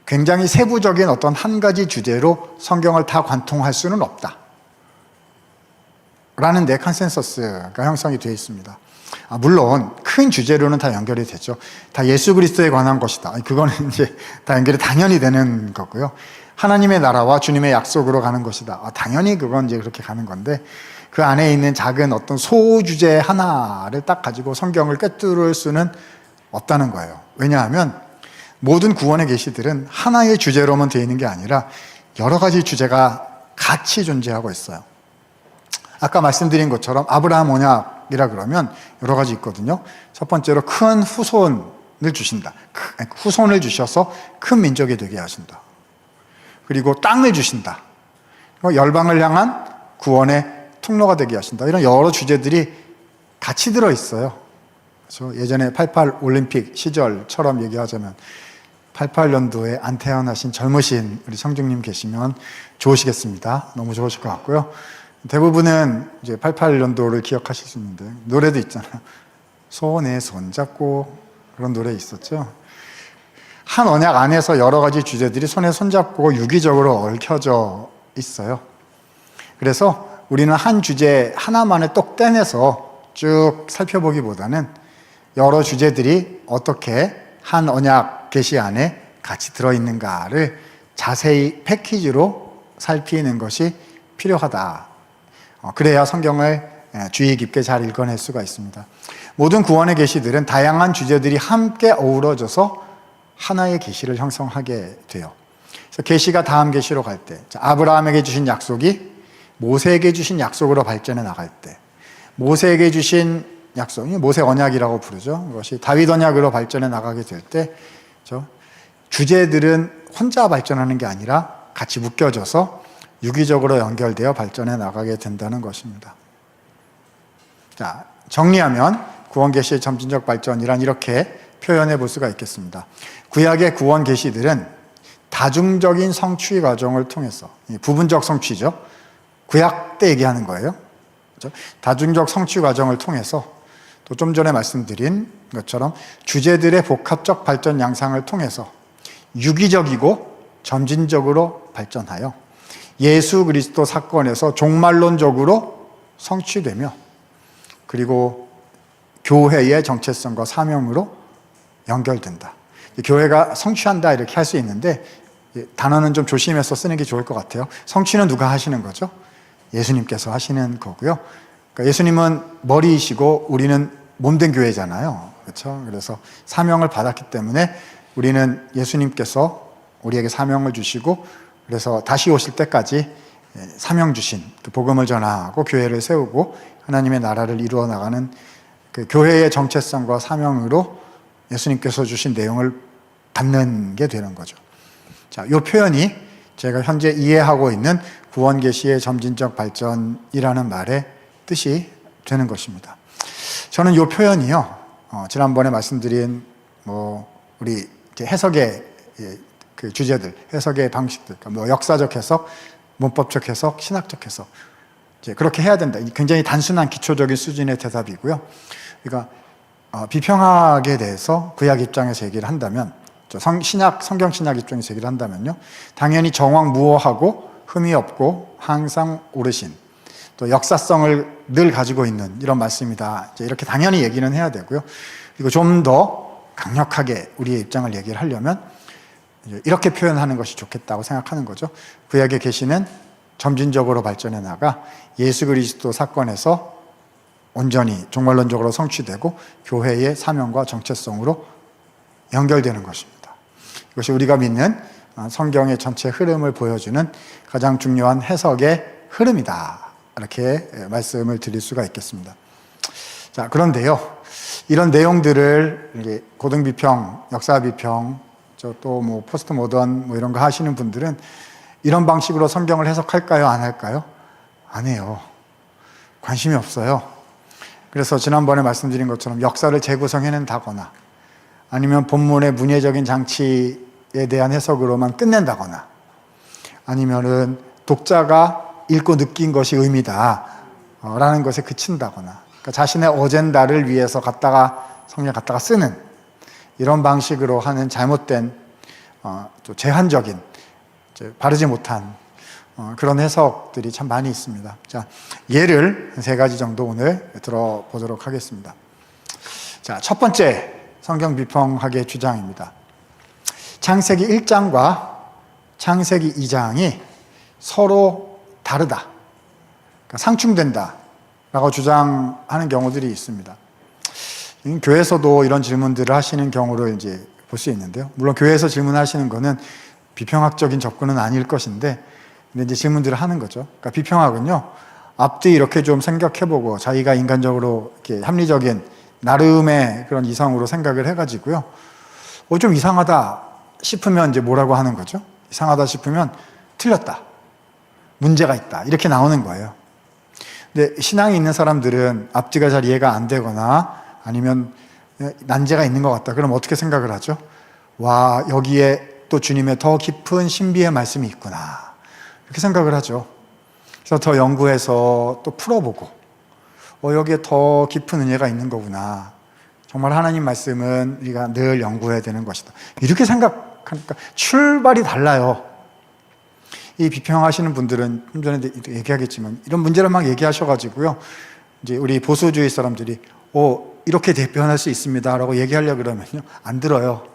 Speaker 1: 굉장히 세부적인 어떤 한 가지 주제로 성경을 다 관통할 수는 없다 라는 데 컨센서스가 형성이 되어 있습니다. 물론 큰 주제로는 다 연결이 되죠. 다 예수 그리스도에 관한 것이다. 그거는 이제 다 연결이 당연히 되는 거고요. 하나님의 나라와 주님의 약속으로 가는 것이다. 당연히 그건 이제 그렇게 가는 건데, 그 안에 있는 작은 어떤 소주제 하나를 딱 가지고 성경을 꿰뚫을 수는 없다는 거예요. 왜냐하면 모든 구원의 계시들은 하나의 주제로만 되어 있는 게 아니라 여러 가지 주제가 같이 존재하고 있어요. 아까 말씀드린 것처럼 아브라함 언약이라 그러면 여러 가지 있거든요. 첫 번째로 큰 후손을 주신다. 후손을 주셔서 큰 민족이 되게 하신다. 그리고 땅을 주신다. 열방을 향한 구원의 통로가 되게 하신다. 이런 여러 주제들이 같이 들어있어요. 그래서 예전에 88 올림픽 시절처럼 얘기하자면 88년도에 안 태어나신 젊으신 우리 성중님 계시면 좋으시겠습니다. 너무 좋으실 것 같고요. 대부분은 이제 88년도를 기억하실 수 있는데, 노래도 있잖아요. 손에 손잡고, 그런 노래 있었죠. 한 언약 안에서 여러 가지 주제들이 손에 손잡고 유기적으로 얽혀져 있어요. 그래서 우리는 한 주제 하나만을 똑 떼내서 쭉 살펴보기보다는 여러 주제들이 어떻게 한 언약 계시 안에 같이 들어있는가를 자세히 패키지로 살피는 것이 필요하다. 그래야 성경을 주의 깊게 잘 읽어낼 수가 있습니다. 모든 구원의 계시들은 다양한 주제들이 함께 어우러져서 하나의 계시를 형성하게 돼요. 그래서 계시가 다음 계시로 갈 때, 아브라함에게 주신 약속이 모세에게 주신 약속으로 발전해 나갈 때, 모세에게 주신 약속이 모세 언약이라고 부르죠. 그것이 다윗 언약으로 발전해 나가게 될 때, 주제들은 혼자 발전하는 게 아니라 같이 묶여져서 유기적으로 연결되어 발전해 나가게 된다는 것입니다. 자, 정리하면 구원 계시의 점진적 발전이란 이렇게 표현해 볼 수가 있겠습니다. 구약의 구원 계시들은 다중적인 성취 과정을 통해서, 부분적 성취죠. 구약 때 얘기하는 거예요. 그렇죠? 다중적 성취 과정을 통해서 또 좀 전에 말씀드린 것처럼 주제들의 복합적 발전 양상을 통해서 유기적이고 점진적으로 발전하여 예수 그리스도 사건에서 종말론적으로 성취되며 그리고 교회의 정체성과 사명으로 연결된다. 교회가 성취한다 이렇게 할 수 있는데 단어는 좀 조심해서 쓰는 게 좋을 것 같아요. 성취는 누가 하시는 거죠? 예수님께서 하시는 거고요. 그러니까 예수님은 머리이시고 우리는 몸된 교회잖아요. 그렇죠? 그래서 사명을 받았기 때문에 우리는 예수님께서 우리에게 사명을 주시고 그래서 다시 오실 때까지 사명 주신 그 복음을 전하고 교회를 세우고 하나님의 나라를 이루어 나가는 그 교회의 정체성과 사명으로 예수님께서 주신 내용을 받는 게 되는 거죠. 자, 이 표현이 제가 현재 이해하고 있는 구원 계시의 점진적 발전이라는 말의 뜻이 되는 것입니다. 저는 이 표현이요, 지난번에 말씀드린 우리 해석의 그 주제들, 해석의 방식들, 역사적 해석, 문법적 해석, 신학적 해석, 이제 그렇게 해야 된다. 굉장히 단순한 기초적인 수준의 대답이고요. 그러니까 비평학에 대해서 구약 입장에서 얘기를 한다면, 성경 신학 입장에서 얘기를 한다면요, 당연히 정황무오하고 흠이 없고 항상 오르신, 또 역사성을 늘 가지고 있는 이런 말씀이다. 이렇게 당연히 얘기는 해야 되고요. 그리고 좀 더 강력하게 우리의 입장을 얘기를 하려면 이렇게 표현하는 것이 좋겠다고 생각하는 거죠. 구약에 계시는 점진적으로 발전해 나가 예수 그리스도 사건에서 온전히 종말론적으로 성취되고 교회의 사명과 정체성으로 연결되는 것입니다. 이것이 우리가 믿는 성경의 전체 흐름을 보여주는 가장 중요한 해석의 흐름이다. 이렇게 말씀을 드릴 수가 있겠습니다. 자, 그런데요, 이런 내용들을 고등비평, 역사비평, 또 포스트 모던 이런 거 하시는 분들은 이런 방식으로 성경을 해석할까요? 안 할까요? 안 해요. 관심이 없어요. 그래서 지난번에 말씀드린 것처럼 역사를 재구성해낸다거나 아니면 본문의 문예적인 장치에 대한 해석으로만 끝낸다거나 아니면은 독자가 읽고 느낀 것이 의미다 라는 것에 그친다거나 그러니까 자신의 어젠다를 위해서 성경 갖다가 쓰는 이런 방식으로 하는 잘못된 또 제한적인 바르지 못한 그런 해석들이 참 많이 있습니다. 자, 예를 3가지 정도 오늘 들어보도록 하겠습니다. 자, 첫 번째 성경 비평학의 주장입니다. 창세기 1장과 창세기 2장이 서로 다르다, 그러니까 상충된다 라고 주장하는 경우들이 있습니다. 교회에서도 이런 질문들을 하시는 경우를 이제 볼 수 있는데요. 물론 교회에서 질문하시는 거는 비평학적인 접근은 아닐 것인데, 근데 이제 질문들을 하는 거죠. 그러니까 비평학은요, 앞뒤 이렇게 좀 생각해보고 자기가 인간적으로 이렇게 합리적인 나름의 그런 이성으로 생각을 해가지고요, 좀 이상하다 싶으면 이제 뭐라고 하는 거죠? 이상하다 싶으면 틀렸다, 문제가 있다, 이렇게 나오는 거예요. 근데 신앙이 있는 사람들은 앞뒤가 잘 이해가 안 되거나 아니면 난제가 있는 것 같다. 그럼 어떻게 생각을 하죠? 와, 여기에 또 주님의 더 깊은 신비의 말씀이 있구나. 이렇게 생각을 하죠. 그래서 더 연구해서 또 풀어보고, 여기에 더 깊은 은혜가 있는 거구나. 정말 하나님 말씀은 우리가 늘 연구해야 되는 것이다. 이렇게 생각하니까 출발이 달라요. 이 비평하시는 분들은 좀 전에 얘기하겠지만 이런 문제를 막 얘기하셔가지고요, 이제 우리 보수주의 사람들이 이렇게 대변할 수 있습니다 라고 얘기하려고 그러면요, 안 들어요.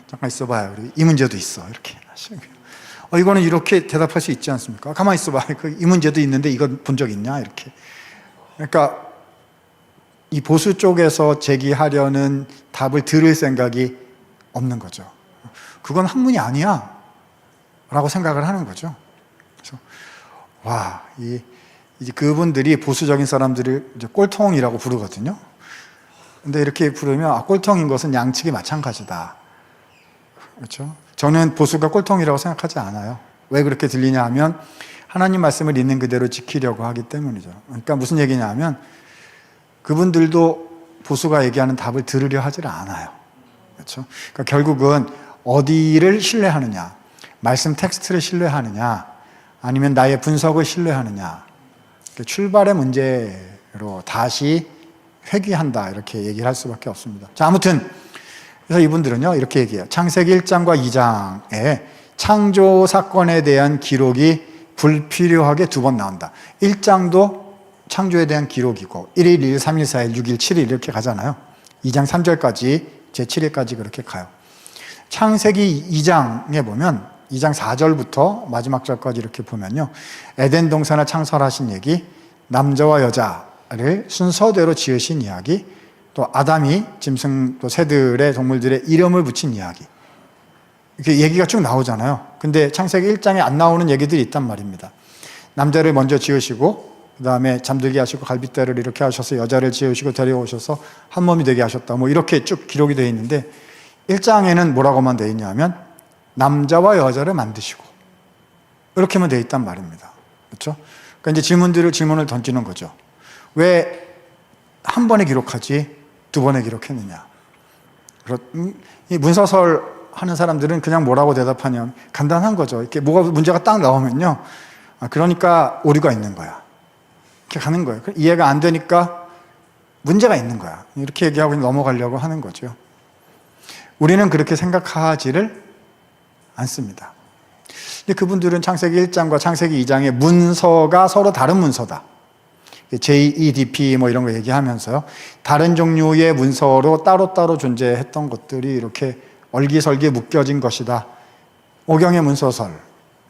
Speaker 1: 잠깐 있어봐요, 이 문제도 있어, 이렇게 하시는 거예요. 이거는 이렇게 대답할 수 있지 않습니까? 가만히 있어봐, 이 문제도 있는데 이건 본 적 있냐, 이렇게. 그러니까 이 보수 쪽에서 제기하려는 답을 들을 생각이 없는 거죠. 그건 학문이 아니야 라고 생각을 하는 거죠. 그래서 이제 그분들이 보수적인 사람들을 이제 꼴통이라고 부르거든요. 근데 이렇게 부르면 꼴통인 것은 양측이 마찬가지다. 그렇죠? 저는 보수가 꼴통이라고 생각하지 않아요. 왜 그렇게 들리냐 하면 하나님 말씀을 있는 그대로 지키려고 하기 때문이죠. 그러니까 무슨 얘기냐 하면 그분들도 보수가 얘기하는 답을 들으려 하질 않아요. 그렇죠? 그러니까 결국은 어디를 신뢰하느냐, 말씀 텍스트를 신뢰하느냐, 아니면 나의 분석을 신뢰하느냐, 출발의 문제로 다시 회귀한다 이렇게 얘기를 할 수밖에 없습니다. 자, 아무튼 그래서 이분들은요 이렇게 얘기해요. 창세기 1장과 2장에 창조 사건에 대한 기록이 불필요하게 두 번 나온다. 1장도 창조에 대한 기록이고 1일, 2일, 3일, 4일, 6일, 7일 이렇게 가잖아요. 2장 3절까지 제7일까지 그렇게 가요. 창세기 2장에 보면 2장 4절부터 마지막 절까지 이렇게 보면요, 에덴 동산을 창설하신 얘기, 남자와 여자를 순서대로 지으신 이야기, 또 아담이 짐승 또 새들의 동물들의 이름을 붙인 이야기, 이렇게 얘기가 쭉 나오잖아요. 근데 창세기 1장에 안 나오는 얘기들이 있단 말입니다. 남자를 먼저 지으시고 그 다음에 잠들게 하시고 갈빗대를 이렇게 하셔서 여자를 지으시고 데려오셔서 한 몸이 되게 하셨다, 뭐 이렇게 쭉 기록이 되어 있는데 1장에는 뭐라고만 되어 있냐면 남자와 여자를 만드시고 이렇게만 되어 있단 말입니다. 그렇죠? 그러니까 이제 질문을 던지는 거죠. 왜 한 번에 기록하지 두 번에 기록했느냐? 이 문서설 하는 사람들은 그냥 뭐라고 대답하냐면 간단한 거죠. 이렇게 뭐가 문제가 딱 나오면요, 그러니까 오류가 있는 거야, 이렇게 가는 거예요. 이해가 안 되니까 문제가 있는 거야, 이렇게 얘기하고 넘어가려고 하는 거죠. 우리는 그렇게 생각하지를 않습니다. 근데 그분들은 창세기 1장과 창세기 2장의 문서가 서로 다른 문서다, JEDP 뭐 이런 거 얘기하면서요, 다른 종류의 문서로 따로따로 존재했던 것들이 이렇게 얼기설기 묶여진 것이다, 오경의 문서설,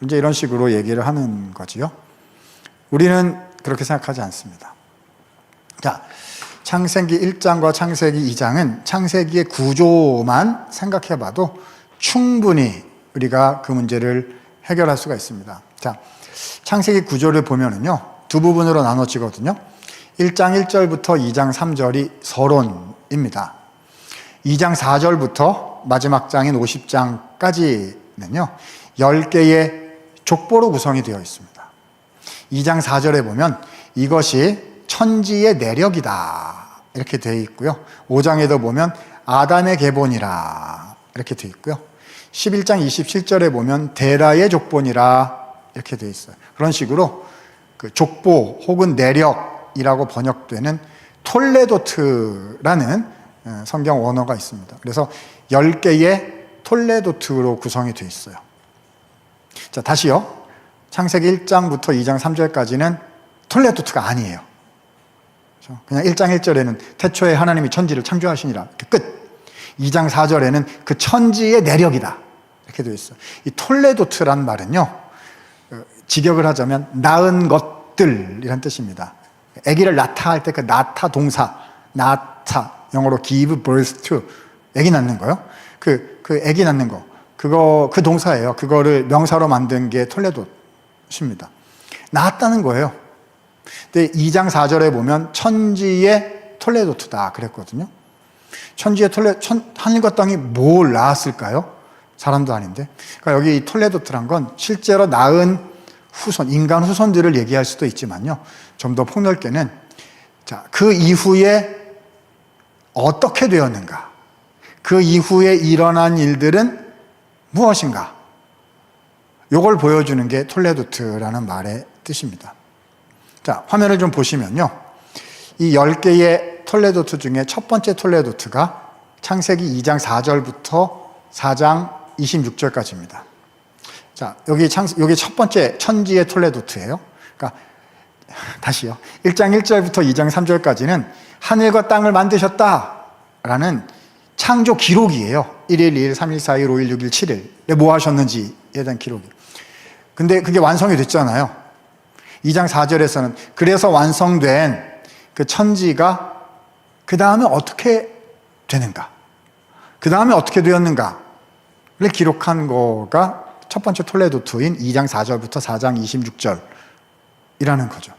Speaker 1: 이제 이런 식으로 얘기를 하는 거지요. 우리는 그렇게 생각하지 않습니다. 자, 창세기 1장과 창세기 2장은 창세기의 구조만 생각해 봐도 충분히 우리가 그 문제를 해결할 수가 있습니다. 자, 창세기 구조를 보면은요, 두 부분으로 나눠지거든요. 1장 1절부터 2장 3절이 서론입니다. 2장 4절부터 마지막 장인 50장까지는요 10개의 족보로 구성이 되어 있습니다. 2장 4절에 보면 이것이 천지의 내력이다 이렇게 되어 있고요, 5장에도 보면 아담의 계본이라 이렇게 되어 있고요, 11장 27절에 보면 데라의 족본이라 이렇게 되어 있어요. 그런 식으로 그 족보 혹은 내력이라고 번역되는 톨레도트라는 성경 원어가 있습니다. 그래서 10개의 톨레도트로 구성이 되어 있어요. 자, 다시요. 창세기 1장부터 2장 3절까지는 톨레도트가 아니에요. 그냥 1장 1절에는 태초에 하나님이 천지를 창조하시니라 이렇게 끝. 2장 4절에는 그 천지의 내력이다 이렇게 되어 있어요. 이 톨레도트란 말은요, 직역을 하자면 낳은 것들이란 뜻입니다. 아기를 낳다 할 때 그 낳다 동사, 낳다, 영어로 give birth to, 아기 낳는 거요. 그 아기 낳는 거, 그 동사예요. 그거를 명사로 만든 게 톨레도트입니다. 낳았다는 거예요. 근데 2장 4절에 보면 천지의 톨레도트다 그랬거든요. 천지의 하늘과 땅이 뭘 낳았을까요? 사람도 아닌데. 그러니까 여기 이 톨레도트란 건 실제로 낳은 후손, 인간 후손들을 얘기할 수도 있지만요, 좀 더 폭넓게는 자, 그 이후에 어떻게 되었는가, 그 이후에 일어난 일들은 무엇인가, 이걸 보여주는 게 톨레도트라는 말의 뜻입니다. 자, 화면을 좀 보시면요, 이 10개의 톨레도트 중에 첫 번째 톨레도트가 창세기 2장 4절부터 4장 26절까지입니다. 자, 여기 첫 번째 천지의 톨레도트예요. 그러니까 다시요. 1장 1절부터 2장 3절까지는 하늘과 땅을 만드셨다라는 창조 기록이에요. 1일, 2일, 3일, 4일, 5일, 6일, 7일. 뭐 하셨는지에 대한 기록이. 근데 그게 완성이 됐잖아요. 2장 4절에서는 그래서 완성된 그 천지가 그 다음에 어떻게 되는가, 그 다음에 어떻게 되었는가를 기록한 거가 첫 번째 톨레도트인 2장 4절부터 4장 26절이라는 거죠.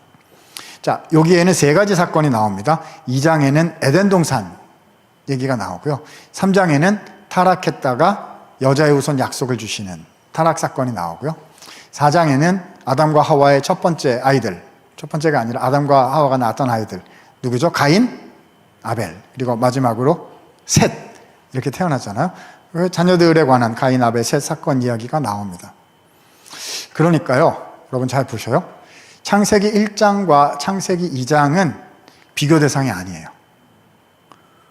Speaker 1: 자, 여기에는 세 가지 사건이 나옵니다. 2장에는 에덴 동산 얘기가 나오고요, 3장에는 타락했다가 여자의 우선 약속을 주시는 타락 사건이 나오고요. 4장에는 아담과 하와의 첫 번째 아이들, 첫 번째가 아니라 아담과 하와가 낳았던 아이들, 누구죠? 가인, 아벨, 그리고 마지막으로 셋, 이렇게 태어났잖아요. 자녀들에 관한 가인, 아벨, 셋 사건 이야기가 나옵니다. 그러니까요, 여러분 잘 보셔요. 창세기 1장과 창세기 2장은 비교 대상이 아니에요.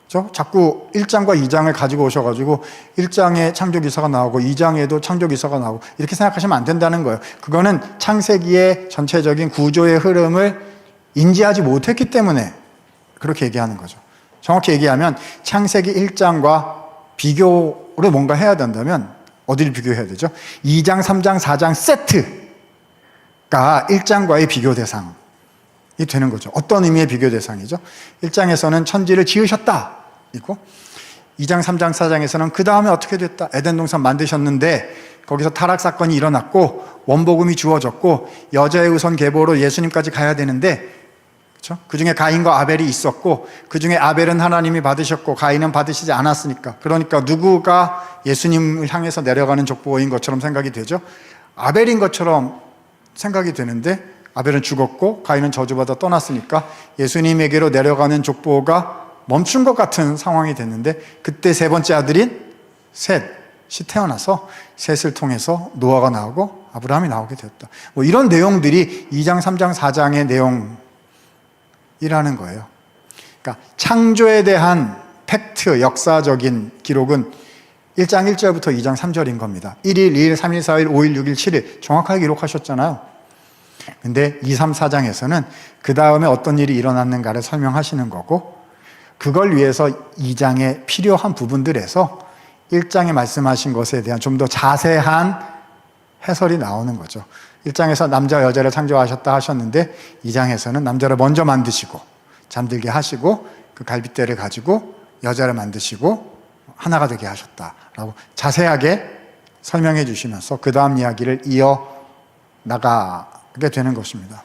Speaker 1: 그렇죠? 자꾸 1장과 2장을 가지고 오셔가지고 1장에 창조기사가 나오고 2장에도 창조기사가 나오고 이렇게 생각하시면 안 된다는 거예요. 그거는 창세기의 전체적인 구조의 흐름을 인지하지 못했기 때문에 그렇게 얘기하는 거죠. 정확히 얘기하면 창세기 1장과 비교를 뭔가 해야 된다면 어디를 비교해야 되죠? 2장, 3장, 4장 세트가 1장과의 비교 대상이 되는 거죠. 어떤 의미의 비교 대상이죠? 1장에서는 천지를 지으셨다 이고 2장, 3장, 4장에서는 그 다음에 어떻게 됐다. 에덴 동산 만드셨는데 거기서 타락 사건이 일어났고 원복음이 주어졌고 여자의 우선 계보로 예수님까지 가야 되는데, 그렇죠? 그 중에 가인과 아벨이 있었고 그 중에 아벨은 하나님이 받으셨고 가인은 받으시지 않았으니까, 그러니까 누구가 예수님을 향해서 내려가는 족보인 것처럼 생각이 되죠. 아벨인 것처럼 생각이 되는데 아벨은 죽었고 가인은 저주받아 떠났으니까 예수님에게로 내려가는 족보가 멈춘 것 같은 상황이 됐는데, 그때 세 번째 아들인 셋이 태어나서 셋을 통해서 노아가 나오고 아브라함이 나오게 되었다. 뭐 이런 내용들이 2장, 3장, 4장의 내용이라는 거예요. 그러니까 창조에 대한 팩트, 역사적인 기록은 1장 1절부터 2장 3절인 겁니다. 1일, 2일, 3일, 4일, 5일, 6일, 7일 정확하게 기록하셨잖아요. 근데 2, 3, 4장에서는 그 다음에 어떤 일이 일어났는가를 설명하시는 거고, 그걸 위해서 2장에 필요한 부분들에서 1장에 말씀하신 것에 대한 좀 더 자세한 해설이 나오는 거죠. 1장에서 남자 여자를 창조하셨다 하셨는데 2장에서는 남자를 먼저 만드시고 잠들게 하시고 그 갈빗대를 가지고 여자를 만드시고 하나가 되게 하셨다라고 자세하게 설명해 주시면서 그 다음 이야기를 이어나가게 되는 것입니다.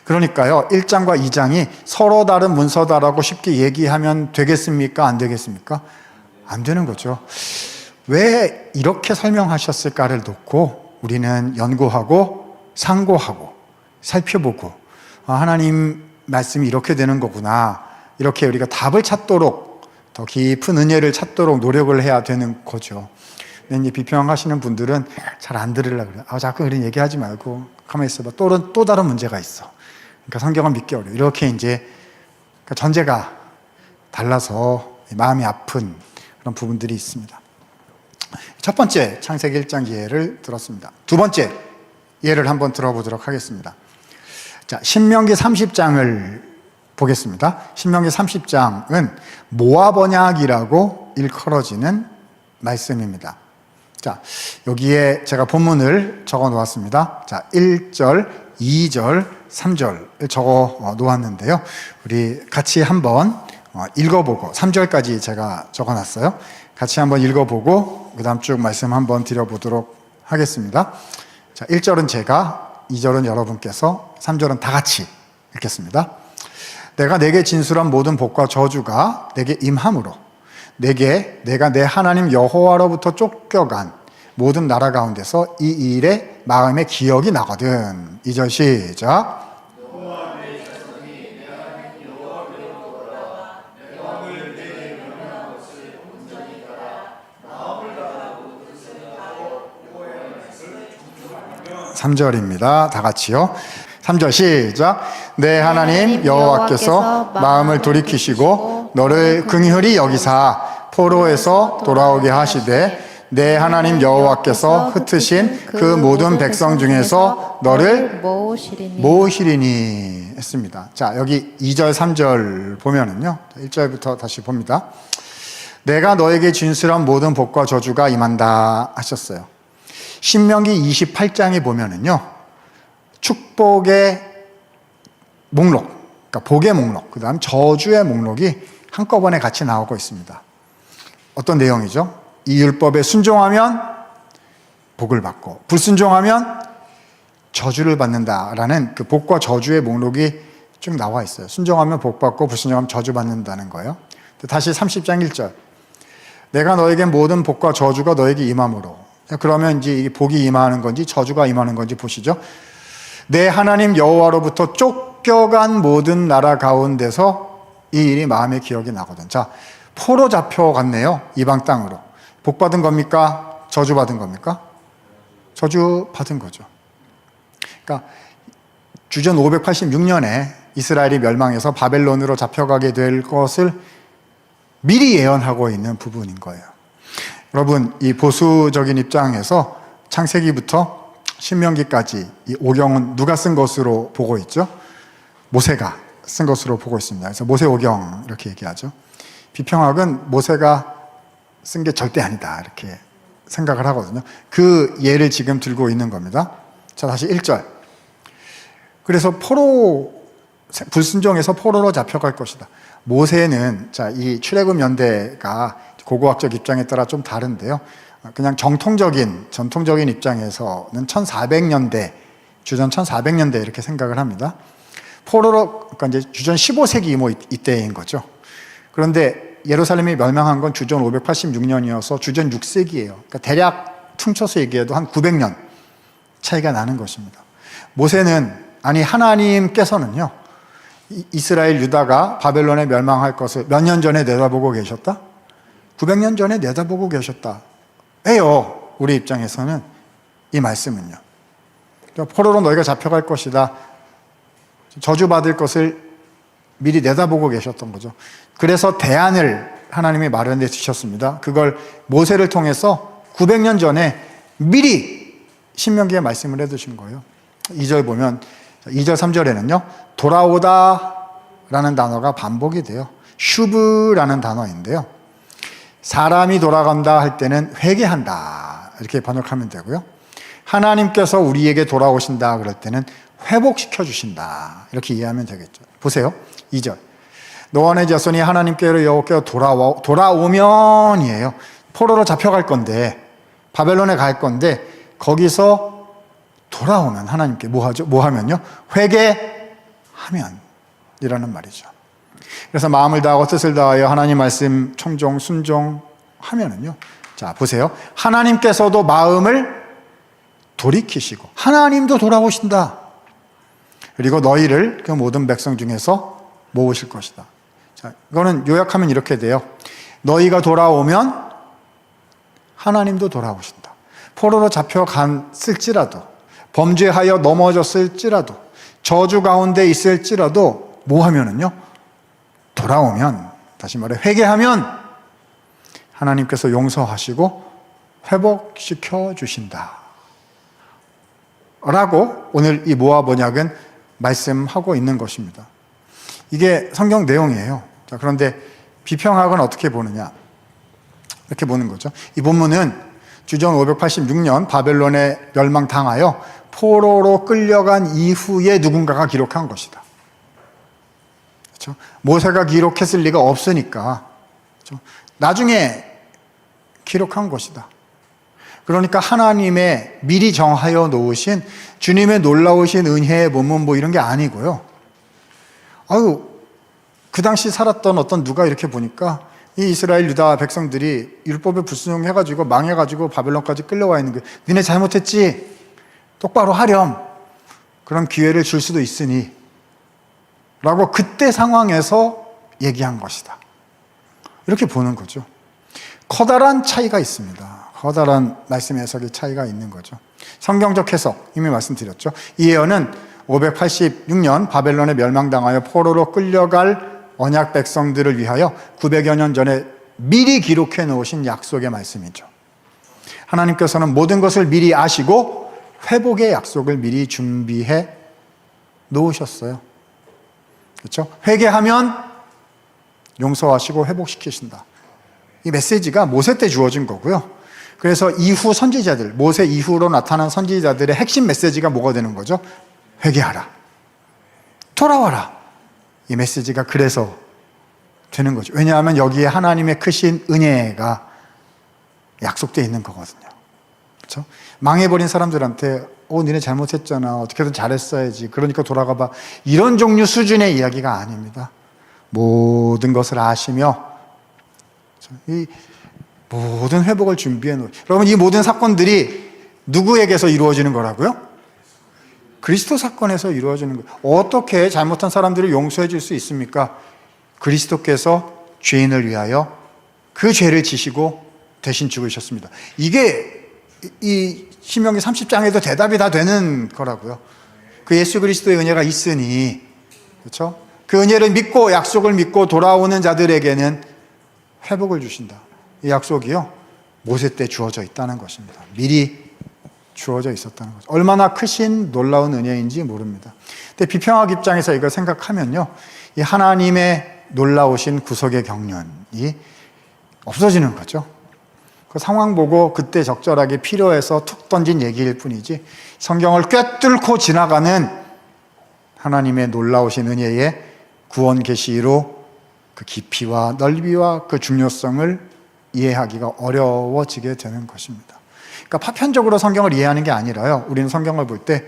Speaker 1: 그러니까요, 1장과 2장이 서로 다른 문서다라고 쉽게 얘기하면 되겠습니까? 안 되겠습니까? 안 되는 거죠. 왜 이렇게 설명하셨을까를 놓고 우리는 연구하고 상고하고 살펴보고, 하나님 말씀이 이렇게 되는 거구나, 이렇게 우리가 답을 찾도록, 더 깊은 은혜를 찾도록 노력을 해야 되는 거죠. 근데 비평하시는 분들은 잘 안 들으려고 그래요. 자꾸 그런 얘기하지 말고 가만히 있어봐. 또 다른 문제가 있어. 그러니까 성경은 믿기 어려워. 이렇게 이제 전제가 달라서 마음이 아픈 그런 부분들이 있습니다. 첫 번째 창세기 1장 예를 들었습니다. 두 번째 예를 한번 들어보도록 하겠습니다. 자, 신명기 30장을 보겠습니다. 신명기 30장은 모압 언약이라고 일컬어지는 말씀입니다. 자, 여기에 제가 본문을 적어 놓았습니다. 자, 1절, 2절, 3절을 적어 놓았는데요. 우리 같이 한번 읽어보고, 3절까지 제가 적어 놨어요. 같이 한번 읽어보고 그 다음 쭉 말씀 한번 드려보도록 하겠습니다. 자, 1절은 제가, 2절은 여러분께서, 3절은 다 같이 읽겠습니다. 내가 내게 진술한 모든 복과 저주가 내게 임함으로 내가 내 하나님 여호와로부터 쫓겨간 모든 나라 가운데서 이 일에 마음에 기억이 나거든. 2절 시작. (3절입니다) 다 같이요. 3절 시작. 내 하나님 여호와께서 마음을 돌이키시고 너를 긍휼히 여기사 포로에서 돌아오게 하시되 내 하나님 여호와께서 흩으신 그 모든 백성 중에서 너를 모으시리니 했습니다. 자, 여기 2절 3절 보면은요, 1절부터 다시 봅니다. 내가 너에게 진술한 모든 복과 저주가 임한다 하셨어요. 신명기 28장에 보면은요, 축복의 목록, 그러니까 복의 목록, 그 다음 저주의 목록이 한꺼번에 같이 나오고 있습니다. 어떤 내용이죠? 이 율법에 순종하면 복을 받고 불순종하면 저주를 받는다라는 그 복과 저주의 목록이 쭉 나와 있어요. 순종하면 복 받고 불순종하면 저주 받는다는 거예요. 다시 30장 1절. 내가 너에게 모든 복과 저주가 너에게 임함으로. 그러면 이제 이 복이 임하는 건지 저주가 임하는 건지 보시죠. 내 하나님 여호와로부터 쫓겨간 모든 나라 가운데서 이 일이 마음에 기억이 나거든. 자, 포로 잡혀갔네요. 이방 땅으로. 복 받은 겁니까? 저주 받은 겁니까? 저주 받은 거죠. 그러니까 주전 586년에 이스라엘이 멸망해서 바벨론으로 잡혀가게 될 것을 미리 예언하고 있는 부분인 거예요. 여러분, 이 보수적인 입장에서 창세기부터 신명기까지 이 오경은 누가 쓴 것으로 보고 있죠? 모세가 쓴 것으로 보고 있습니다. 그래서 모세오경 이렇게 얘기하죠. 비평학은 모세가 쓴 게 절대 아니다 이렇게 생각을 하거든요. 그 예를 지금 들고 있는 겁니다. 자, 다시 1절. 그래서 불순종해서 포로로 잡혀갈 것이다. 모세는, 자, 이 출애굽 연대가 고고학적 입장에 따라 좀 다른데요. 그냥 전통적인 입장에서는 1400년대, 주전 1400년대 이렇게 생각을 합니다. 포로로, 그러니까 이제 주전 15세기 뭐 이때인 거죠. 그런데 예루살렘이 멸망한 건 주전 586년이어서 주전 6세기예요. 그러니까 대략 퉁쳐서 얘기해도 한 900년 차이가 나는 것입니다. 모세는, 아니 하나님께서는요, 이스라엘 유다가 바벨론에 멸망할 것을 몇 년 전에 내다보고 계셨다? 900년 전에 내다보고 계셨다. 왜요? 우리 입장에서는 이 말씀은요. 포로로 너희가 잡혀갈 것이다. 저주받을 것을 미리 내다보고 계셨던 거죠. 그래서 대안을 하나님이 마련해 주셨습니다. 그걸 모세를 통해서 900년 전에 미리 신명기에 말씀을 해두신 거예요. 2절 보면 2절 3절에는요 돌아오다 라는 단어가 반복이 돼요. 슈브라는 단어인데요, 사람이 돌아간다 할 때는 회개한다 이렇게 번역하면 되고요, 하나님께서 우리에게 돌아오신다 그럴 때는 회복시켜 주신다 이렇게 이해하면 되겠죠. 보세요. 2절 너와 내 자손이 하나님께로 여호와께로 돌아오면이에요. 포로로 잡혀갈 건데, 바벨론에 갈 건데, 거기서 돌아오면 하나님께 뭐 하죠? 뭐 하면요? 회개하면 이라는 말이죠. 그래서 마음을 다하고 뜻을 다하여 하나님 말씀 청종 순종하면은요, 자 보세요, 하나님께서도 마음을 돌이키시고 하나님도 돌아오신다. 그리고 너희를 그 모든 백성 중에서 모으실 것이다. 자, 이거는 요약하면 이렇게 돼요. 너희가 돌아오면 하나님도 돌아오신다. 포로로 잡혀갔을지라도, 범죄하여 넘어졌을지라도, 저주 가운데 있을지라도 뭐 하면은요? 돌아오면, 다시 말해 회개하면 하나님께서 용서하시고 회복시켜 주신다 라고 오늘 이 모아 번역은 말씀하고 있는 것입니다. 이게 성경 내용이에요. 자, 그런데 비평학은 어떻게 보느냐? 이렇게 보는 거죠. 이 본문은 주전 586년 바벨론에 멸망당하여 포로로 끌려간 이후에 누군가가 기록한 것이다. 그렇죠? 모세가 기록했을 리가 없으니까, 그렇죠? 나중에 기록한 것이다. 그러니까 하나님의 미리 정하여 놓으신 주님의 놀라우신 은혜의 본문 뭐 이런 게 아니고요. 그 당시 살았던 어떤 누가 이렇게 보니까 이 이스라엘 유다 백성들이 율법에 불순종해가지고 망해가지고 바벨론까지 끌려와 있는 거예요. 니네 잘못했지? 똑바로 하렴. 그런 기회를 줄 수도 있으니 라고 그때 상황에서 얘기한 것이다. 이렇게 보는 거죠. 커다란 차이가 있습니다. 커다란 말씀 해석의 차이가 있는 거죠. 성경적 해석 이미 말씀드렸죠. 이 예언은 586년 바벨론에 멸망당하여 포로로 끌려갈 언약 백성들을 위하여 900여 년 전에 미리 기록해 놓으신 약속의 말씀이죠. 하나님께서는 모든 것을 미리 아시고 회복의 약속을 미리 준비해 놓으셨어요. 그렇죠? 회개하면 용서하시고 회복시키신다. 이 메시지가 모세 때 주어진 거고요. 그래서 이후 선지자들, 모세 이후로 나타난 선지자들의 핵심 메시지가 뭐가 되는 거죠? 회개하라, 돌아와라. 이 메시지가 그래서 되는 거죠. 왜냐하면 여기에 하나님의 크신 은혜가 약속되어 있는 거거든요. 그렇죠? 망해버린 사람들한테 니네 잘못했잖아, 어떻게든 잘했어야지, 그러니까 돌아가봐, 이런 종류 수준의 이야기가 아닙니다. 모든 것을 아시며, 이 모든 회복을 준비해 놓으. 여러분, 이 모든 사건들이 누구에게서 이루어지는 거라고요? 그리스도 사건에서 이루어지는 거예요. 어떻게 잘못한 사람들을 용서해 줄 수 있습니까? 그리스도께서 죄인을 위하여 그 죄를 지시고 대신 죽으셨습니다. 이게 이 신명기 30장에도 대답이 다 되는 거라고요. 그 예수 그리스도의 은혜가 있으니, 그렇죠? 그 은혜를 믿고 약속을 믿고 돌아오는 자들에게는 회복을 주신다. 이 약속이요, 모세 때 주어져 있다는 것입니다. 미리 주어져 있었다는 거죠. 얼마나 크신 놀라운 은혜인지 모릅니다. 근데 비평학 입장에서 이걸 생각하면요, 이 하나님의 놀라우신 구속의 경륜이 없어지는 거죠. 그 상황 보고 그때 적절하게 필요해서 툭 던진 얘기일 뿐이지, 성경을 꿰뚫고 지나가는 하나님의 놀라우신 은혜의 구원 계시로 그 깊이와 넓이와 그 중요성을 이해하기가 어려워지게 되는 것입니다. 그러니까 파편적으로 성경을 이해하는 게 아니라요, 우리는 성경을 볼 때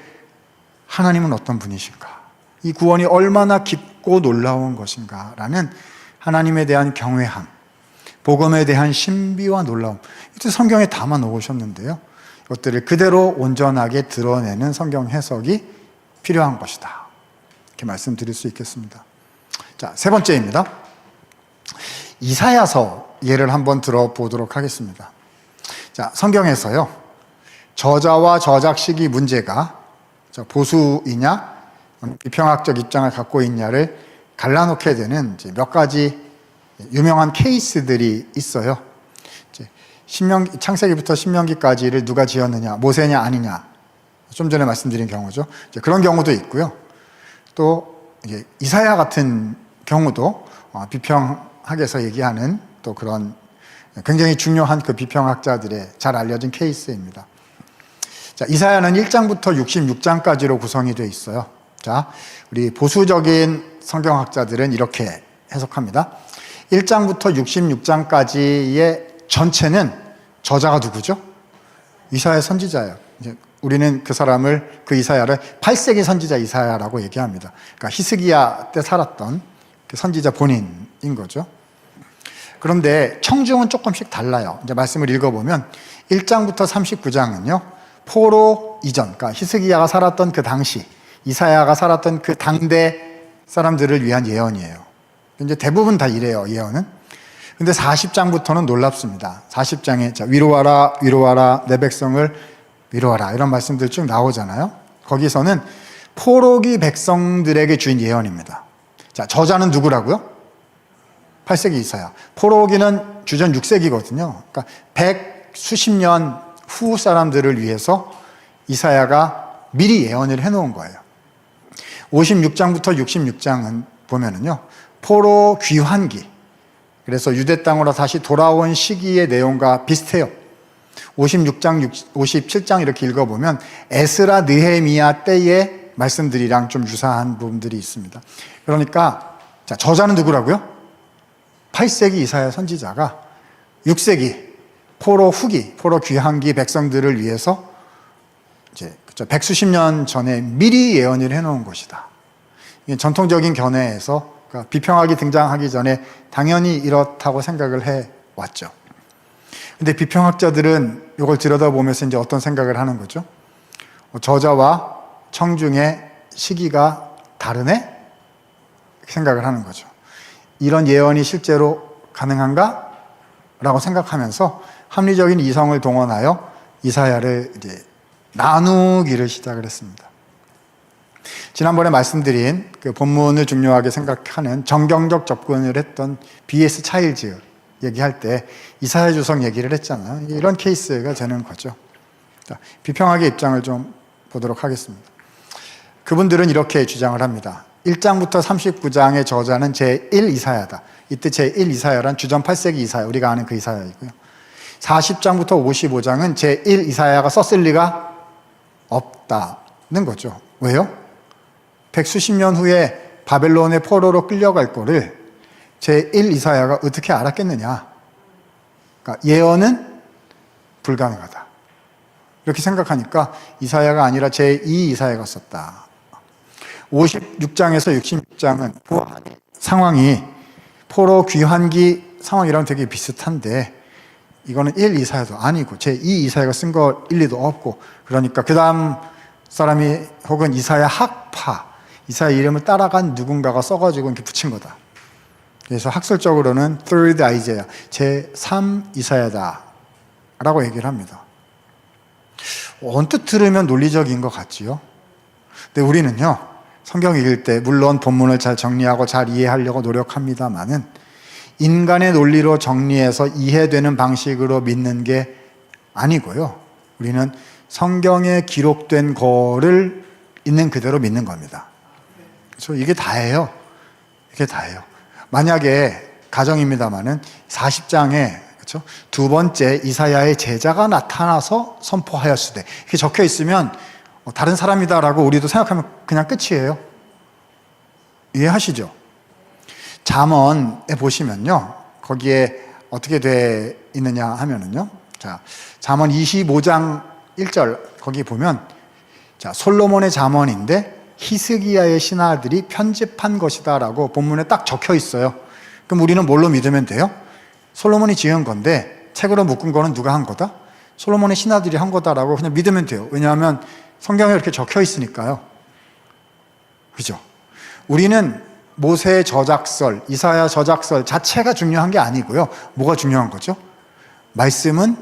Speaker 1: 하나님은 어떤 분이신가, 이 구원이 얼마나 깊고 놀라운 것인가 라는 하나님에 대한 경외함, 복음에 대한 신비와 놀라움, 이것도 성경에 담아 놓으셨는데요, 이것들을 그대로 온전하게 드러내는 성경 해석이 필요한 것이다, 이렇게 말씀드릴 수 있겠습니다. 자, 세 번째입니다. 이사야서 예를 한번 들어보도록 하겠습니다. 자, 성경에서요, 저자와 저작식이 문제가 보수이냐 비평학적 입장을 갖고 있냐를 갈라놓게 되는 몇 가지 유명한 케이스들이 있어요. 창세기부터 신명기까지를 누가 지었느냐, 모세냐 아니냐, 좀 전에 말씀드린 경우죠. 그런 경우도 있고요. 또 이사야 같은 경우도 비평학에서 얘기하는 또 그런 굉장히 중요한 그 비평학자들의 잘 알려진 케이스입니다. 자, 이사야는 1장부터 66장까지로 구성이 되어 있어요. 자, 우리 보수적인 성경학자들은 이렇게 해석합니다. 1장부터 66장까지의 전체는 저자가 누구죠? 이사야 선지자예요. 이제 우리는 그 사람을, 그 이사야를 8세기 선지자 이사야라고 얘기합니다. 그러니까 히스기야 때 살았던 그 선지자 본인인 거죠. 그런데 청중은 조금씩 달라요. 이제 말씀을 읽어보면 1장부터 39장은요, 포로 이전, 그러니까 히스기야가 살았던 그 당시, 이사야가 살았던 그 당대 사람들을 위한 예언이에요. 이제 대부분 다 이래요, 예언은. 근데 40장부터는 놀랍습니다. 40장에 자, 위로하라, 위로하라, 내 백성을 위로하라, 이런 말씀들 쭉 나오잖아요. 거기서는 포로기 백성들에게 주인 예언입니다. 자, 저자는 누구라고요? 8세기 이사야. 포로기는 주전 6세기거든요. 그러니까 100수십 년 후 사람들을 위해서 이사야가 미리 예언을 해놓은 거예요. 56장부터 66장은 보면은요, 포로 귀환기, 그래서 유대 땅으로 다시 돌아온 시기의 내용과 비슷해요. 56장, 57장 이렇게 읽어보면 에스라, 느헤미야 때의 말씀들이랑 좀 유사한 부분들이 있습니다. 그러니까 자, 저자는 누구라고요? 8세기 이사야 선지자가 6세기 포로 후기, 포로 귀환기 백성들을 위해서 이제 100수십 년 전에 미리 예언을 해놓은 것이다. 이게 전통적인 견해에서, 그러니까 비평학이 등장하기 전에 당연히 이렇다고 생각을 해왔죠. 근데 비평학자들은 이걸 들여다보면서 이제 어떤 생각을 하는 거죠? 저자와 청중의 시기가 다르네? 이렇게 생각을 하는 거죠. 이런 예언이 실제로 가능한가? 라고 생각하면서 합리적인 이성을 동원하여 이사야를 이제 나누기를 시작을 했습니다. 지난번에 말씀드린 그 본문을 중요하게 생각하는 정경적 접근을 했던 B.S. 차일즈 얘기할 때 이사야 주석 얘기를 했잖아요. 이런 케이스가 되는 거죠. 자, 비평학의 입장을 좀 보도록 하겠습니다. 그분들은 이렇게 주장을 합니다. 1장부터 39장의 저자는 제1 이사야다. 이때 제1 이사야란 주전 8세기 이사야, 우리가 아는 그 이사야이고요. 40장부터 55장은 제1 이사야가 썼을 리가 없다는 거죠. 왜요? 100수십 년 후에 바벨론의 포로로 끌려갈 거를 제1 이사야가 어떻게 알았겠느냐. 그러니까 예언은 불가능하다. 이렇게 생각하니까 이사야가 아니라 제2 이사야가 썼다. 56장에서 66장은 상황이 포로 귀환기 상황이랑 되게 비슷한데 이거는 1 이사야도 아니고 제2 이사야가 쓴 거 일리도 없고, 그러니까 그 다음 사람이 혹은 이사야 학파, 이사야 이름을 따라간 누군가가 써가지고 이렇게 붙인 거다. 그래서 학술적으로는 third Isaiah, 제3 이사야다 라고 얘기를 합니다. 언뜻 들으면 논리적인 것 같지요. 근데 우리는요, 성경 읽을 때 물론 본문을 잘 정리하고 잘 이해하려고 노력합니다만은 인간의 논리로 정리해서 이해되는 방식으로 믿는 게 아니고요. 우리는 성경에 기록된 거를 있는 그대로 믿는 겁니다. 그렇죠? 이게 다예요. 이게 다예요. 만약에 가정입니다만은 40장에 그렇죠? 두 번째 이사야의 제자가 나타나서 선포하였으되 이렇게 적혀 있으면 다른 사람이다라고 우리도 생각하면 그냥 끝이에요. 이해하시죠? 잠언에 보시면요, 거기에 어떻게 돼 있느냐 하면은요, 자, 잠언 25장 1절 거기 보면, 자, 솔로몬의 잠언인데 히스기야의 신하들이 편집한 것이다라고 본문에 딱 적혀 있어요. 그럼 우리는 뭘로 믿으면 돼요? 솔로몬이 지은 건데 책으로 묶은 거는 누가 한 거다? 솔로몬의 신하들이 한 거다라고 그냥 믿으면 돼요. 왜냐하면 성경에 이렇게 적혀 있으니까요. 그죠? 우리는 모세의 저작설, 이사야 저작설 자체가 중요한 게 아니고요. 뭐가 중요한 거죠? 말씀은,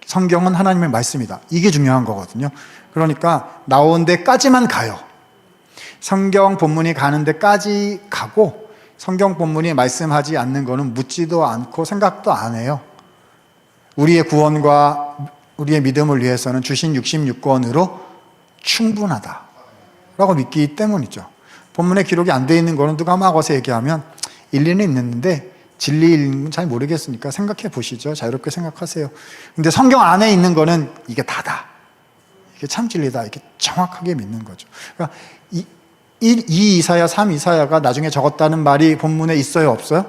Speaker 1: 성경은 하나님의 말씀이다. 이게 중요한 거거든요. 그러니까 나온 데까지만 가요. 성경 본문이 가는 데까지 가고 성경 본문이 말씀하지 않는 거는 묻지도 않고 생각도 안 해요. 우리의 구원과 우리의 믿음을 위해서는 주신 66권으로 충분하다라고 믿기 때문이죠. 본문에 기록이 안 돼 있는 거는 누가 막 와서 얘기하면 일리는 있는데 진리는 잘 모르겠으니까 생각해 보시죠. 자유롭게 생각하세요. 근데 성경 안에 있는 거는 이게 다다. 이게 참 진리다. 이렇게 정확하게 믿는 거죠. 그러니까 2 이사야, 3 이사야가 나중에 적었다는 말이 본문에 있어요? 없어요?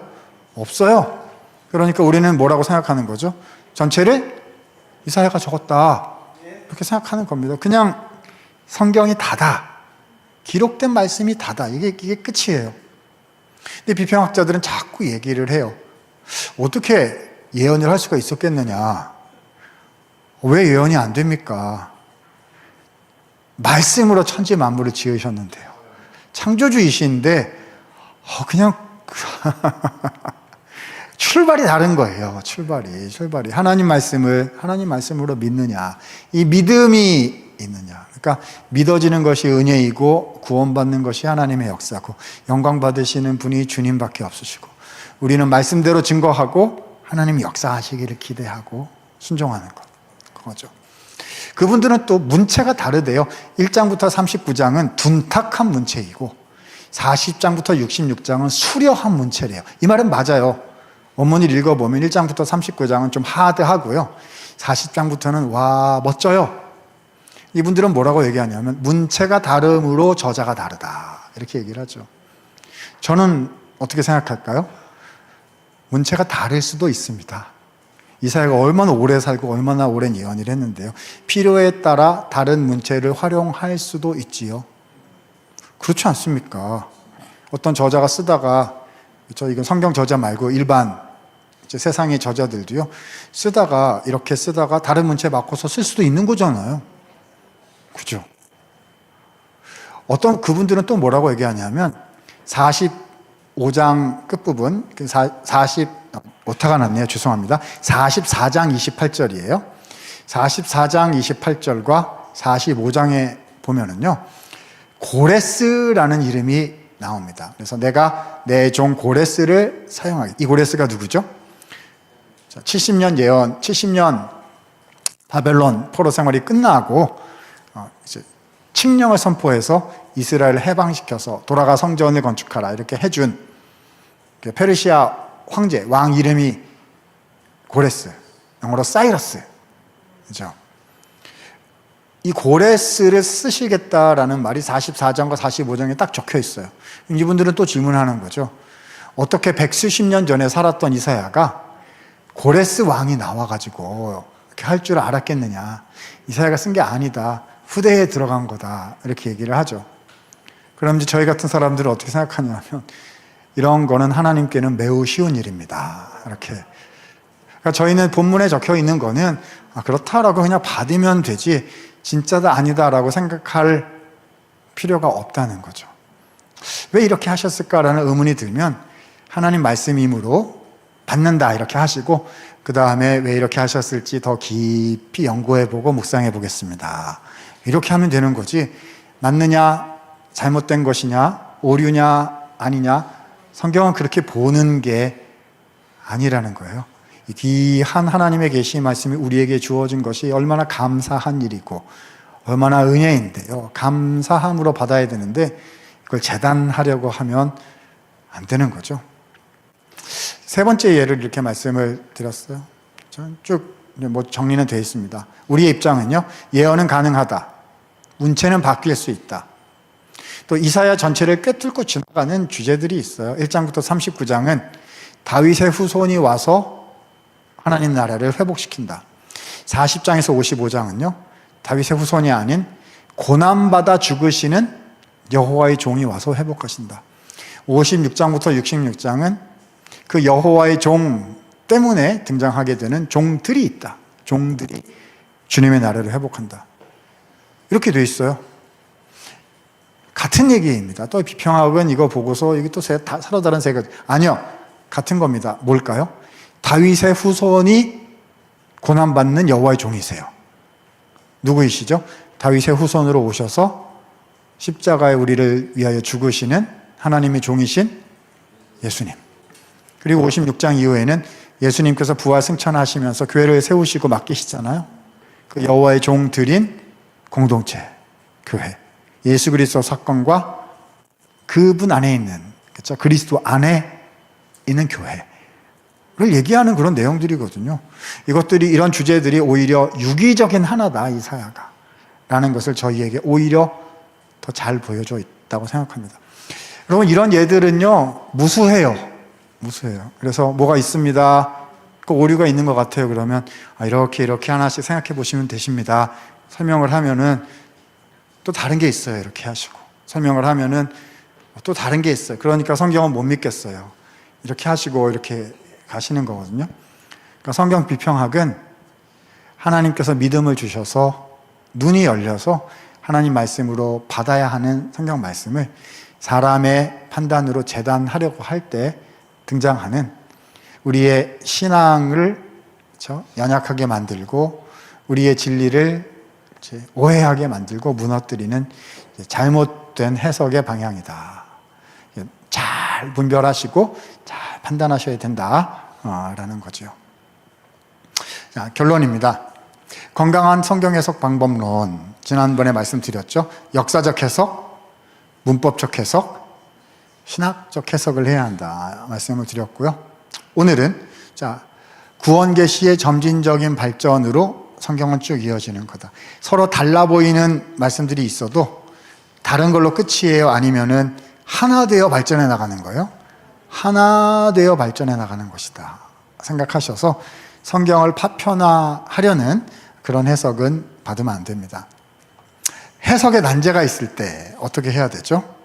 Speaker 1: 없어요. 그러니까 우리는 뭐라고 생각하는 거죠? 전체를 이사야가 적었다. 이렇게 생각하는 겁니다. 그냥 성경이 다다. 기록된 말씀이 다다. 이게 끝이에요. 근데 비평학자들은 자꾸 얘기를 해요. 어떻게 예언을 할 수가 있었겠느냐? 왜 예언이 안 됩니까? 말씀으로 천지 만물을 지으셨는데요. 창조주이신데 그냥 출발이 다른 거예요. 출발이 하나님 말씀으로 믿느냐, 이 믿음이 있느냐. 그러니까 믿어지는 것이 은혜이고 구원받는 것이 하나님의 역사고 영광 받으시는 분이 주님밖에 없으시고 우리는 말씀대로 증거하고 하나님 역사하시기를 기대하고 순종하는 것, 그거죠. 그분들은 또 문체가 다르대요. 1장부터 39장은 둔탁한 문체이고 40장부터 66장은 수려한 문체래요. 이 말은 맞아요. 원문을 읽어보면 1장부터 39장은 좀 하드하고요. 40장부터는 와 멋져요. 이분들은 뭐라고 얘기하냐면 문체가 다름으로 저자가 다르다 이렇게 얘기를 하죠. 저는 어떻게 생각할까요? 문체가 다를 수도 있습니다. 이사야가 얼마나 오래 살고 얼마나 오랜 예언을 했는데요. 필요에 따라 다른 문체를 활용할 수도 있지요. 그렇지 않습니까? 어떤 저자가 쓰다가, 이건 성경 저자 말고 일반 세상의 저자들도요, 이렇게 쓰다가 다른 문체 바꿔서 쓸 수도 있는 거잖아요. 그죠? 어떤 그분들은 또 뭐라고 얘기하냐면 45장 끝부분, 오타가 났네요. 죄송합니다. 44장 28절이에요. 44장 28절과 45장에 보면은요, 고레스라는 이름이 나옵니다. 그래서 내가 내 종 고레스를 사용하기. 이 고레스가 누구죠? 70년 예언, 70년 바벨론 포로 생활이 끝나고 이제 칙령을 선포해서 이스라엘을 해방시켜서 돌아가 성전을 건축하라 이렇게 해준 페르시아 황제, 왕 이름이 고레스, 영어로 사이러스. 그죠? 이 고레스를 쓰시겠다라는 말이 44장과 45장에 딱 적혀 있어요. 이분들은 또 질문하는 거죠. 어떻게 백수십 년 전에 살았던 이사야가 고레스 왕이 나와가지고 이렇게 할 줄 알았겠느냐. 이사야가 쓴 게 아니다. 후대에 들어간 거다. 이렇게 얘기를 하죠. 그럼 이제 저희 같은 사람들은 어떻게 생각하냐면 이런 거는 하나님께는 매우 쉬운 일입니다. 이렇게 그러니까 저희는 본문에 적혀 있는 거는 그렇다라고 그냥 받으면 되지 진짜다 아니다라고 생각할 필요가 없다는 거죠. 왜 이렇게 하셨을까라는 의문이 들면 하나님 말씀이므로 받는다 이렇게 하시고 그 다음에 왜 이렇게 하셨을지 더 깊이 연구해보고 묵상해보겠습니다. 이렇게 하면 되는 거지 맞느냐 잘못된 것이냐 오류냐 아니냐 성경은 그렇게 보는 게 아니라는 거예요. 이 귀한 하나님의 계신 말씀이 우리에게 주어진 것이 얼마나 감사한 일이고 얼마나 은혜인데요. 감사함으로 받아야 되는데 그걸 재단하려고 하면 안 되는 거죠. 세 번째 예를 이렇게 말씀을 드렸어요. 쭉 정리는 되어 있습니다. 우리의 입장은요, 예언은 가능하다. 운체는 바뀔 수 있다. 또 이사야 전체를 꿰뚫고 지나가는 주제들이 있어요. 1장부터 39장은 다윗의 후손이 와서 하나님 나라를 회복시킨다. 40장에서 55장은요, 다윗의 후손이 아닌 고난받아 죽으시는 여호와의 종이 와서 회복하신다. 56장부터 66장은 그 여호와의 종 때문에 등장하게 되는 종들이 있다. 종들이 주님의 나라를 회복한다. 이렇게 돼 있어요. 같은 얘기입니다. 또 비평학은 이거 보고서 이게 또 서로 다른 세 가지. 아니요. 같은 겁니다. 뭘까요? 다윗의 후손이 고난받는 여호와의 종이세요. 누구이시죠? 다윗의 후손으로 오셔서 십자가에 우리를 위하여 죽으시는 하나님의 종이신 예수님. 그리고 56장 이후에는 예수님께서 부활 승천하시면서 교회를 세우시고 맡기시잖아요. 그 여호와의 종들인 공동체, 교회. 예수 그리스도 사건과 그분 안에 있는, 그렇죠? 그리스도 안에 있는 교회를 얘기하는 그런 내용들이거든요. 이것들이, 이런 주제들이 오히려 유기적인 하나다, 이사야가. 라는 것을 저희에게 오히려 더 잘 보여줘 있다고 생각합니다. 여러분, 이런 예들은요, 무수해요. 그래서 뭐가 있습니다. 그 오류가 있는 것 같아요. 그러면 이렇게 하나씩 생각해 보시면 되십니다. 설명을 하면은 또 다른 게 있어요. 이렇게 하시고. 설명을 하면은 또 다른 게 있어요. 그러니까 성경은 못 믿겠어요. 이렇게 하시고 이렇게 가시는 거거든요. 그러니까 성경 비평학은 하나님께서 믿음을 주셔서 눈이 열려서 하나님 말씀으로 받아야 하는 성경 말씀을 사람의 판단으로 재단하려고 할 때 등장하는 우리의 신앙을 연약하게 만들고 우리의 진리를 오해하게 만들고 무너뜨리는 잘못된 해석의 방향이다. 잘 분별하시고 잘 판단하셔야 된다라는 거죠. 자, 결론입니다. 건강한 성경 해석 방법론, 지난번에 말씀드렸죠. 역사적 해석, 문법적 해석, 신학적 해석을 해야 한다 말씀을 드렸고요. 오늘은 구원 계시의 점진적인 발전으로 성경은 쭉 이어지는 거다. 서로 달라 보이는 말씀들이 있어도 다른 걸로 끝이에요? 아니면은 하나 되어 발전해 나가는 거예요? 하나 되어 발전해 나가는 것이다 생각하셔서 성경을 파편화하려는 그런 해석은 받으면 안 됩니다. 해석에 난제가 있을 때 어떻게 해야 되죠?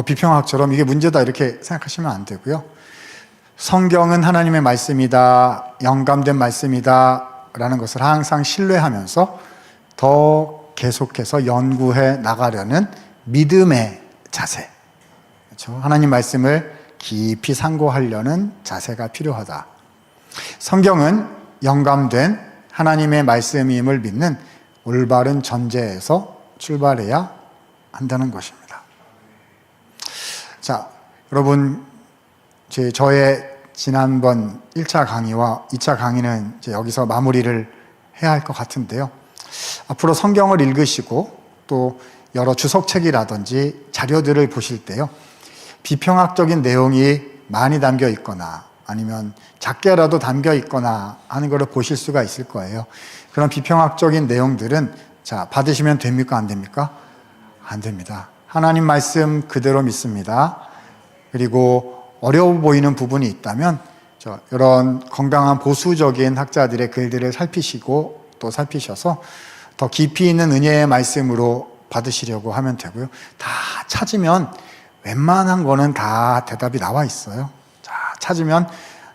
Speaker 1: 비평학처럼 이게 문제다 이렇게 생각하시면 안 되고요. 성경은 하나님의 말씀이다, 영감된 말씀이다 라는 것을 항상 신뢰하면서 더 계속해서 연구해 나가려는 믿음의 자세, 그렇죠? 하나님 말씀을 깊이 상고하려는 자세가 필요하다. 성경은 영감된 하나님의 말씀임을 믿는 올바른 전제에서 출발해야 한다는 것입니다. 자, 여러분, 저의 지난번 1차 강의와 2차 강의는 이제 여기서 마무리를 해야 할 것 같은데요. 앞으로 성경을 읽으시고 또 여러 주석책이라든지 자료들을 보실 때요, 비평학적인 내용이 많이 담겨 있거나 아니면 작게라도 담겨 있거나 하는 것을 보실 수가 있을 거예요. 그런 비평학적인 내용들은 받으시면 됩니까? 안 됩니까? 안 됩니다. 하나님 말씀 그대로 믿습니다. 그리고 어려워 보이는 부분이 있다면 이런 건강한 보수적인 학자들의 글들을 살피시고 또 살피셔서 더 깊이 있는 은혜의 말씀으로 받으시려고 하면 되고요. 다 찾으면 웬만한 거는 다 대답이 나와 있어요. 찾으면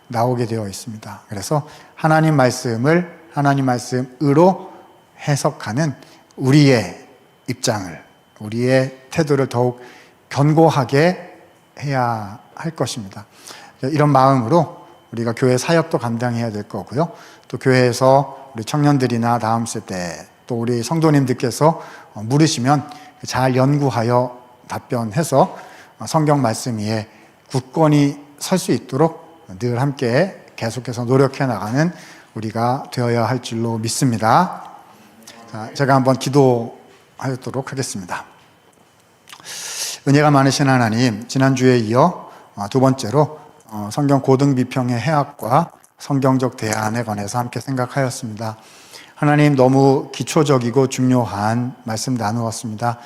Speaker 1: 나오게 되어 있습니다. 그래서 하나님 말씀을 하나님 말씀으로 해석하는 우리의 입장을, 우리의 태도를 더욱 견고하게 해야 할 것입니다. 이런 마음으로 우리가 교회 사역도 감당해야 될 거고요. 또 교회에서 우리 청년들이나 다음 세대 또 우리 성도님들께서 물으시면 잘 연구하여 답변해서 성경 말씀 위에 굳건히 설 수 있도록 늘 함께 계속해서 노력해 나가는 우리가 되어야 할 줄로 믿습니다. 자, 제가 한번 기도하도록 하겠습니다. 은혜가 많으신 하나님, 지난주에 이어 두 번째로 성경 고등비평의 해학과 성경적 대안에 관해서 함께 생각하였습니다. 하나님, 너무 기초적이고 중요한 말씀 나누었습니다.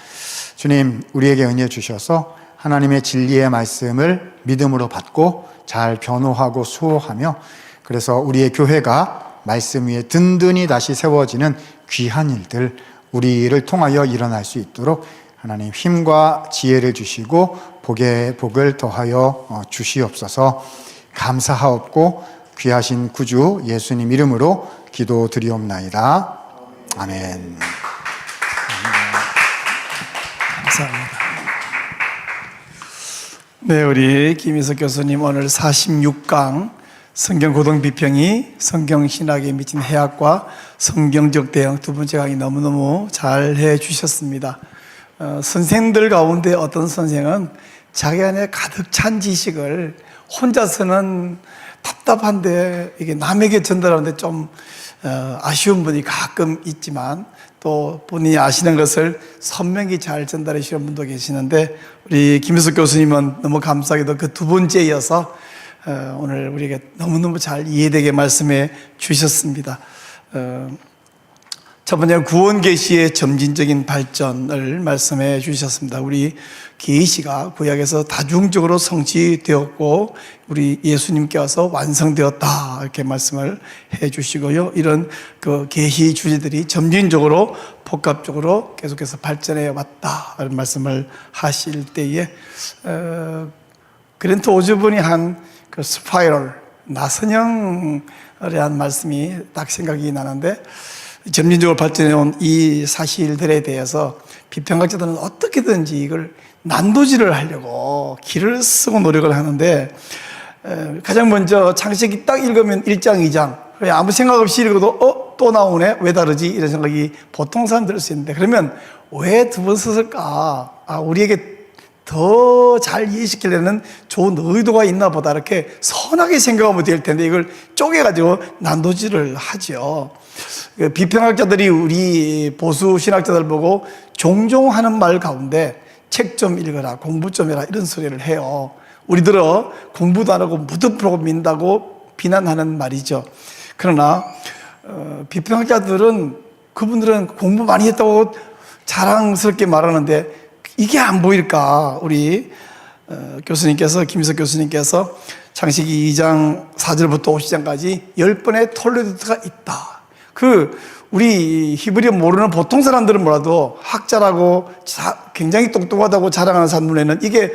Speaker 1: 주님, 우리에게 은혜 주셔서 하나님의 진리의 말씀을 믿음으로 받고 잘 변호하고 수호하며, 그래서 우리의 교회가 말씀 위에 든든히 다시 세워지는 귀한 일들, 우리를 통하여 일어날 수 있도록 하나님 힘과 지혜를 주시고 복에 복을 더하여 주시옵소서. 감사하옵고 귀하신 구주 예수님 이름으로 기도드리옵나이다. 아멘.
Speaker 2: 감사합니다. 네, 우리 김희석 교수님 오늘 46강 성경 고등 비평이 성경신학에 미친 해학과 성경적 대응 두 번째 강의 너무너무 잘 해주셨습니다. 선생들 가운데 어떤 선생은 자기 안에 가득 찬 지식을 혼자서는 답답한데 이게 남에게 전달하는데 좀 아쉬운 분이 가끔 있지만, 또 본인이 아시는 것을 선명히 잘 전달해 주시는 분도 계시는데, 우리 김희숙 교수님은 너무 감사하게도 그 두 번째에 이어서 오늘 우리에게 너무너무 잘 이해되게 말씀해 주셨습니다. 첫 번째 구원 계시의 점진적인 발전을 말씀해 주셨습니다. 우리 계시가 구약에서 다중적으로 성취되었고 우리 예수님께 와서 완성되었다, 이렇게 말씀을 해 주시고요. 이런 그 계시 주제들이 점진적으로 복합적으로 계속해서 발전해 왔다, 이런 말씀을 하실 때에 그랜트 오즈본이 한 그 스파이럴, 나선형에 대한 말씀이 딱 생각이 나는데, 점진적으로 발전해온 이 사실들에 대해서 비평학자들은 어떻게든지 이걸 난도질을 하려고 길을 쓰고 노력을 하는데, 가장 먼저 창세기 딱 읽으면 1장, 2장 아무 생각 없이 읽어도 또 나오네? 왜 다르지? 이런 생각이 보통 사람 들 수 있는데, 그러면 왜 두 번 썼을까? 우리에게 더 잘 이해시키려는 좋은 의도가 있나 보다, 이렇게 선하게 생각하면 될 텐데 이걸 쪼개가지고 난도질을 하죠. 비평학자들이 우리 보수 신학자들 보고 종종 하는 말 가운데 책 좀 읽어라, 공부 좀 해라, 이런 소리를 해요. 우리들은 공부도 안 하고 무덤프로 민다고 비난하는 말이죠. 그러나 비평학자들은, 그분들은 공부 많이 했다고 자랑스럽게 말하는데 이게 안 보일까? 우리 교수님께서, 김희석 교수님께서 창세기 2장 4절부터 50장까지 10번의 톨레도트가 있다. 우리 히브리어 모르는 보통 사람들은 몰라도 학자라고 굉장히 똑똑하다고 자랑하는 사람 눈에는 이게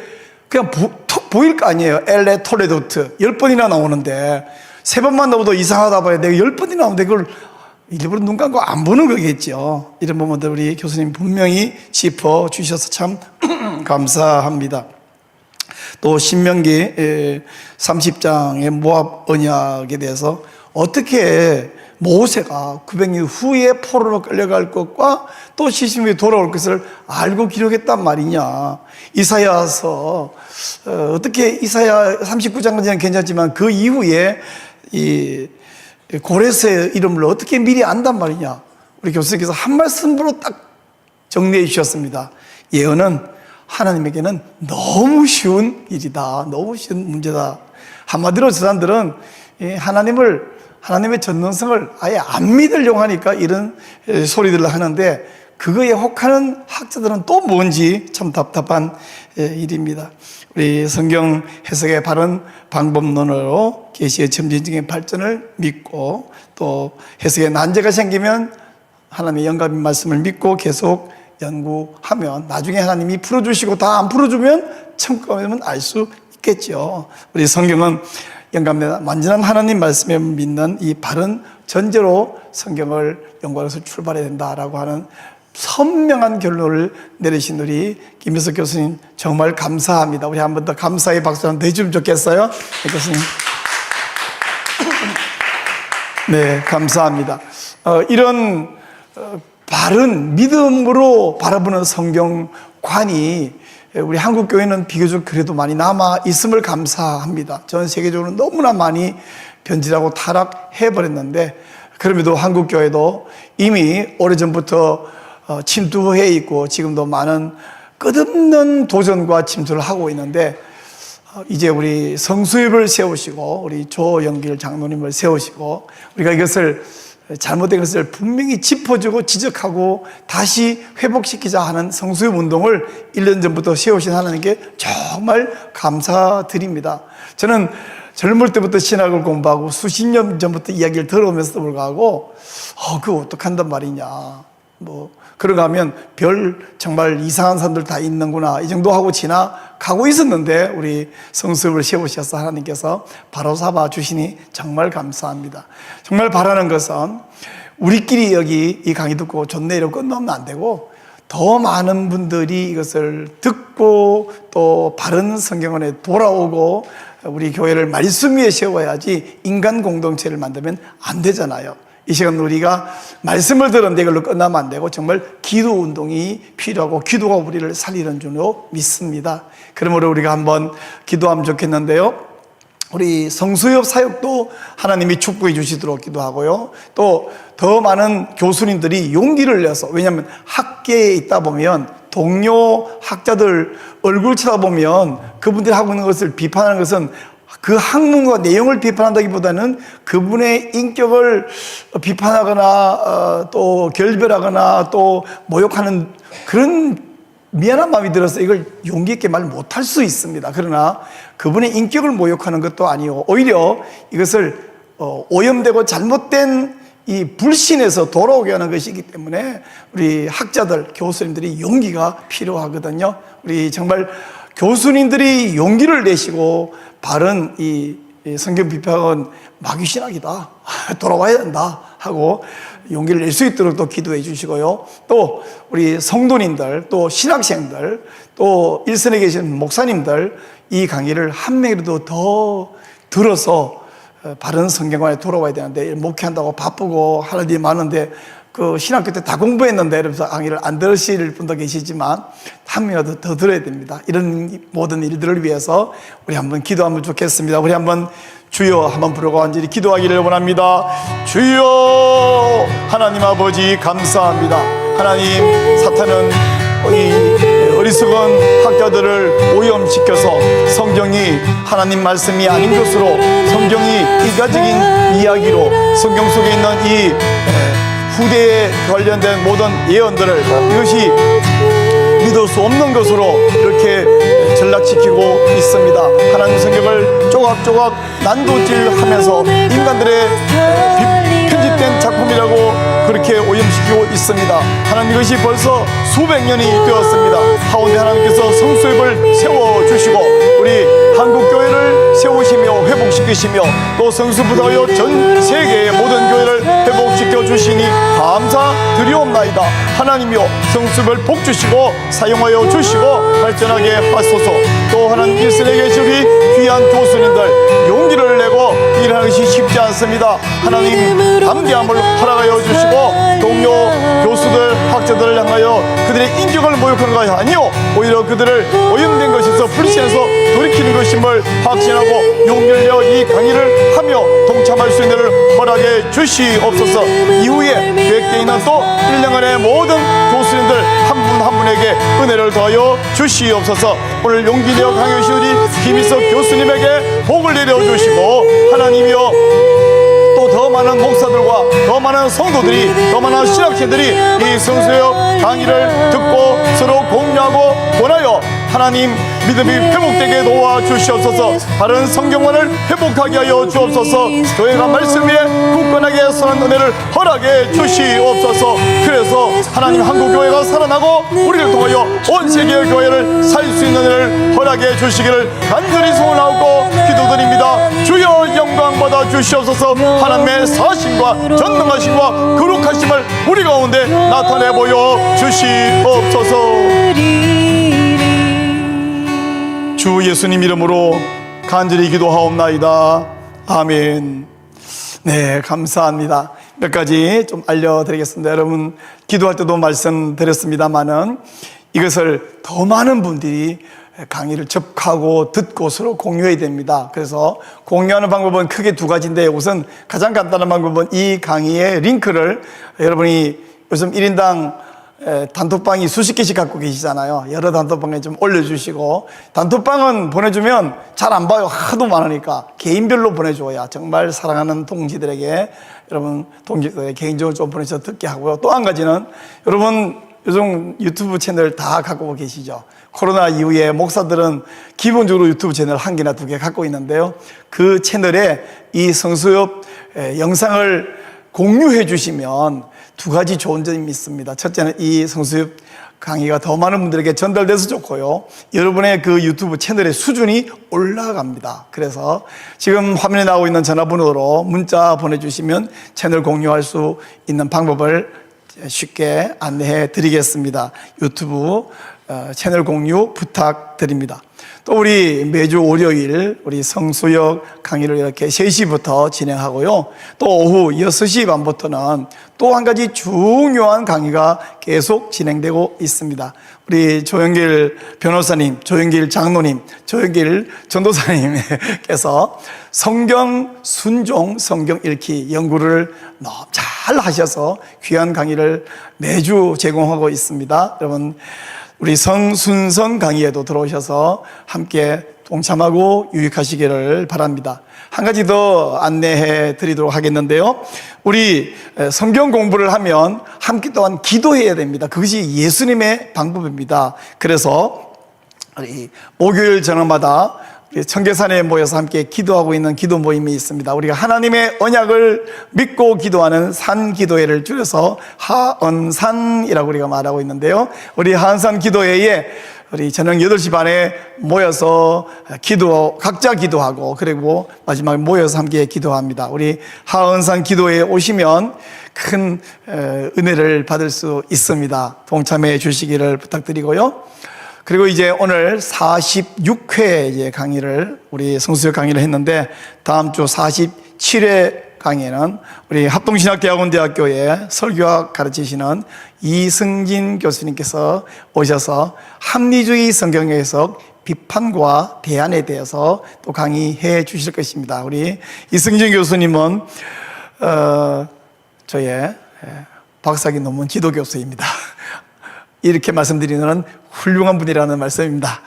Speaker 2: 그냥 톡 보일 거 아니에요. 엘레 톨레도트 10번이나 나오는데, 3번만 나오도 이상하다 봐야 내가 10번이나 나오는데 그걸 일부러 눈 감고 안 보는 거겠죠. 이런 부분들 우리 교수님 분명히 짚어주셔서 참 감사합니다. 또 신명기 30장의 모압 언약에 대해서 어떻게 모세가 900년 후에 포로로 끌려갈 것과 또 시신이 돌아올 것을 알고 기록했단 말이냐. 이사야서 어떻게 이사야 39장까지는 괜찮지만 그 이후에 이 고레스의 이름을 어떻게 미리 안단 말이냐. 우리 교수님께서 한 말씀으로 딱 정리해 주셨습니다. 예언은 하나님에게는 너무 쉬운 일이다, 너무 쉬운 문제다. 한마디로 저 사람들은 하나님의 전능성을 아예 안 믿으려고 하니까 이런 소리들을 하는데, 그거에 혹하는 학자들은 또 뭔지 참 답답한 일입니다. 우리 성경 해석의 바른 방법론으로 계시의 점진적인 발전을 믿고, 또 해석에 난제가 생기면 하나님의 영감인 말씀을 믿고 계속 연구하면 나중에 하나님이 풀어주시고 다 안 풀어주면 천국 가면 알 수 있겠죠. 우리 성경은 영감되는 완전한 하나님 말씀에 믿는 이 바른 전제로 성경을 연구해서 출발해야 된다라고 하는 선명한 결론을 내리신 우리 김민석 교수님 정말 감사합니다. 우리 한 번 더 감사의 박수 한번 내주면 좋겠어요. 네, 교수님. 네, 감사합니다. 이런 바른 믿음으로 바라보는 성경관이 우리 한국 교회는 비교적 그래도 많이 남아 있음을 감사합니다. 전 세계적으로 너무나 많이 변질하고 타락해 버렸는데, 그럼에도 한국 교회도 이미 오래전부터 침투해 있고 지금도 많은 끝없는 도전과 침투를 하고 있는데, 이제 우리 성수협을 세우시고 우리 조영길 장로님을 세우시고 우리가 이것을 잘못된 것을 분명히 짚어주고 지적하고 다시 회복시키자 하는 성수협 운동을 1년 전부터 세우신 하나님께 정말 감사드립니다. 저는 젊을 때부터 신학을 공부하고 수십 년 전부터 이야기를 들어오면서도 불구하고 그거 어떡한단 말이냐, 뭐 그러고 하면 별 정말 이상한 사람들 다 있는구나 이 정도 하고 지나가고 있었는데, 우리 성수협을 세우셔서 하나님께서 바로 삼아 주시니 정말 감사합니다. 정말 바라는 것은 우리끼리 여기 이 강의 듣고 좋네 이러고 끝나면 안 되고, 더 많은 분들이 이것을 듣고 또 바른 성경원에 돌아오고 우리 교회를 말씀 위에 세워야지 인간 공동체를 만들면 안 되잖아요. 이 시간 우리가 말씀을 들었는데 이걸로 끝나면 안 되고 정말 기도 운동이 필요하고 기도가 우리를 살리는 줄로 믿습니다. 그러므로 우리가 한번 기도하면 좋겠는데요. 우리 성수협 사역도 하나님이 축복해 주시도록 기도하고요. 또 더 많은 교수님들이 용기를 내서, 왜냐하면 학계에 있다 보면 동료 학자들 얼굴 쳐다보면 그분들이 하고 있는 것을 비판하는 것은 그 학문과 내용을 비판한다기보다는 그분의 인격을 비판하거나 또 결별하거나 또 모욕하는 그런 미안한 마음이 들어서 이걸 용기 있게 말 못할 수 있습니다. 그러나 그분의 인격을 모욕하는 것도 아니고 오히려 이것을 오염되고 잘못된 이 불신에서 돌아오게 하는 것이기 때문에 우리 학자들, 교수님들이 용기가 필요하거든요. 우리 정말 교수님들이 용기를 내시고 바른 이 성경 비판은 마귀신학이다, 돌아와야 된다 하고 용기를 낼 수 있도록 또 기도해 주시고요. 또 우리 성도님들, 또 신학생들, 또 일선에 계신 목사님들, 이 강의를 한 명이라도 더 들어서 바른 성경관에 돌아와야 되는데, 목회한다고 바쁘고 할 일이 많은데 그 신학교 때 다 공부했는데 이러면서 강의를 안 들으실 분도 계시지만 한 명이라도 더 들어야 됩니다. 이런 모든 일들을 위해서 우리 한번 기도하면 좋겠습니다. 우리 한번 주여 한번 부르고 완전히 기도하기를 원합니다. 주여, 하나님 아버지 감사합니다. 하나님, 사탄은 이 어리석은 학자들을 오염시켜서 성경이 하나님 말씀이 아닌 것으로, 성경이 인간적인 이야기로, 성경 속에 있는 이 후대에 관련된 모든 예언들을 이것이 믿을 수 없는 것으로 이렇게 전락시키고 있습니다. 하나님 성경을 조각조각 난도질하면서 인간들의 편집된 작품이라고 그렇게 오염시키고 있습니다. 하나님, 이것이 벌써 수백 년이 되었습니다. 하운데 하나님께서 성수협을 세워주시고 우리 한국교회를 세우시며 회복시키시며 또 성수부다하여 전 세계의 모든 교회를 회복시켜 주시니 감사드리옵나이다. 하나님이여, 성수협을 복주시고 사용하여 주시고 발전하게 하소서. 또 하나님, 일선에 계신 우리 귀한 교수님들 용기를 내고 일하는 것이 쉽지 않습니다. 하나님, 담대함을 허락하여 주시고 동료 교수들, 학자들을 향하여 그들의 인격을 모욕하는 것이 아니요 오히려 그들을 오염된 것에서 불신해서 돌이키는 것임을 확신하고 용기를 내어 이 강의를 하며 동참할 수 있는 일을 허락해 주시옵소서. 이후에 계획되어 있는 또 1년간의 모든 교수님들 한 분 한 분에게 은혜를 더하여 주시옵소서. 오늘 용기 내어 강의 오신 우리 김희석 교수님에게 복을 내려주시고, 하나님이여, 또 더 많은 목사들과 더 많은 성도들이, 더 많은 신학생들이 이 성수협 강의를 듣고 서로 공유하고 권하여 하나님 믿음이 회복되게 도와주시옵소서. 바른 성경관을 회복하게 하여 주옵소서. 교회가 말씀 위에 굳건하게 서는 은혜를 허락해 주시옵소서. 그래서 하나님, 한국교회가 살아나고 우리를 통하여 온 세계의 교회를 살 수 있는 은혜를 허락해
Speaker 3: 허락해 주시기를 간절히 소원하고 기도드립니다. 주여 영광 받아 주시옵소서. 하나님의 사심과 전능하심과 거룩하심을 우리 가운데 나타내 보여 주시옵소서. 주 예수님 이름으로 간절히 기도하옵나이다. 아멘. 네, 감사합니다. 몇 가지 좀 알려드리겠습니다. 여러분, 기도할 때도 말씀드렸습니다만은 이것을 더 많은 분들이 강의를 접하고 듣고 서로 공유해야 됩니다. 그래서 공유하는 방법은 크게 두 가지인데, 우선 가장 간단한 방법은 이 강의의 링크를 여러분이 요즘 1인당 단톡방이 수십 개씩 갖고 계시잖아요. 여러 단톡방에 좀 올려주시고, 단톡방은 보내주면 잘 안 봐요. 하도 많으니까 개인별로 보내줘야 정말 사랑하는 동지들에게, 여러분 동지들에게 개인적으로 좀 보내서 듣게 하고요. 또 한 가지는, 여러분 요즘 유튜브 채널 다 갖고 계시죠. 코로나 이후에 목사들은 기본적으로 유튜브 채널 1개나 2개 갖고 있는데요, 그 채널에 이 성수협 영상을 공유해 주시면 두 가지 좋은 점이 있습니다. 첫째는 이 성수협 강의가 더 많은 분들에게 전달돼서 좋고요, 여러분의 그 유튜브 채널의 수준이 올라갑니다. 그래서 지금 화면에 나오고 있는 전화번호로 문자 보내주시면 채널 공유할 수 있는 방법을 쉽게 안내해 드리겠습니다. 유튜브 채널 공유 부탁드립니다. 또 우리 매주 월요일 우리 성수역 강의를 이렇게 3시부터 진행하고요, 또 오후 6시 반부터는 또 한 가지 중요한 강의가 계속 진행되고 있습니다. 우리 조영길 변호사님, 조영길 장로님, 조영길 전도사님께서 성경 순종, 성경 읽기 연구를 너무 잘 하셔서 귀한 강의를 매주 제공하고 있습니다. 여러분, 우리 성순성 강의에도 들어오셔서 함께 동참하고 유익하시기를 바랍니다. 한 가지 더 안내해 드리도록 하겠는데요, 우리 성경 공부를 하면 함께 또한 기도해야 됩니다. 그것이 예수님의 방법입니다. 그래서 우리 목요일 저녁마다 청계산에 모여서 함께 기도하고 있는 기도 모임이 있습니다. 우리가 하나님의 언약을 믿고 기도하는 산기도회를 줄여서 하언산이라고 우리가 말하고 있는데요, 우리 하언산 기도회에 우리 저녁 8시 반에 모여서 각자 기도하고, 그리고 마지막에 모여서 함께 기도합니다. 우리 하언산 기도회에 오시면 큰 은혜를 받을 수 있습니다. 동참해 주시기를 부탁드리고요. 그리고 이제 오늘 46회 강의를, 우리 성수역 강의를 했는데, 다음 주 47회 강의는 우리 합동신학대학원대학교에 설교학 가르치시는 이승진 교수님께서 오셔서 합리주의 성경 해석 비판과 대안에 대해서 또 강의해 주실 것입니다. 우리 이승진 교수님은 저의 박사학위 논문 지도교수입니다. 이렇게 말씀드리는 훌륭한 분이라는 말씀입니다.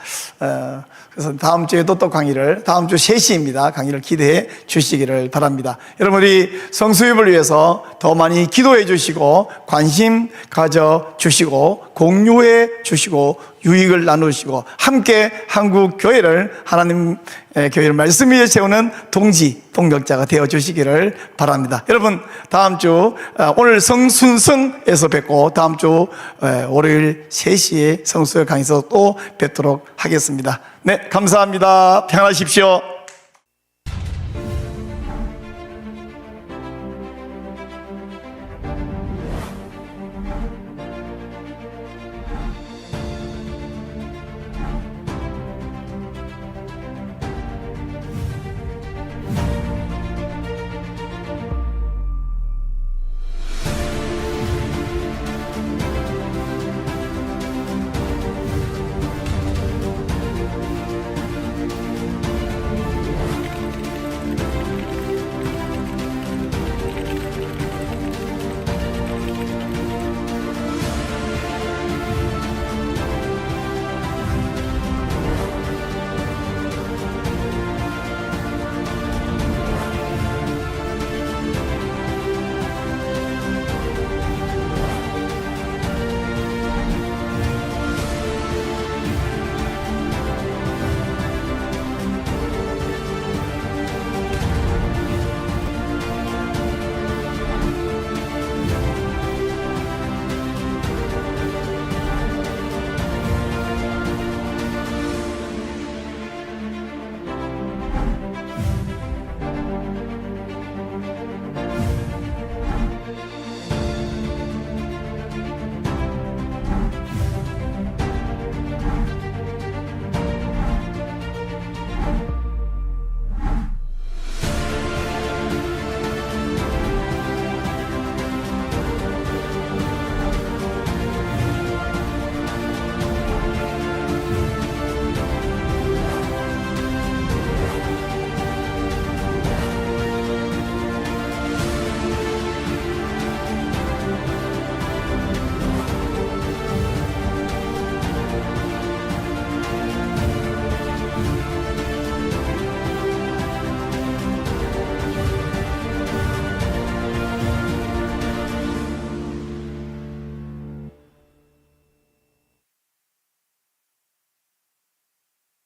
Speaker 3: 그래서 다음 주에도 또 강의를, 다음 주 3시입니다. 강의를 기대해 주시기를 바랍니다. 여러분, 우리 성수협을 위해서 더 많이 기도해 주시고, 관심 가져 주시고, 공유해 주시고, 유익을 나누시고, 함께 한국 교회를, 하나님 교회를 말씀 위에 세우는 동지, 동력자가 되어 주시기를 바랍니다. 여러분, 다음 주 오늘 성순성에서 뵙고, 다음 주 월요일 3시에 성수협 강의에서 또 뵙도록 하겠습니다. 네, 감사합니다. 평안하십시오.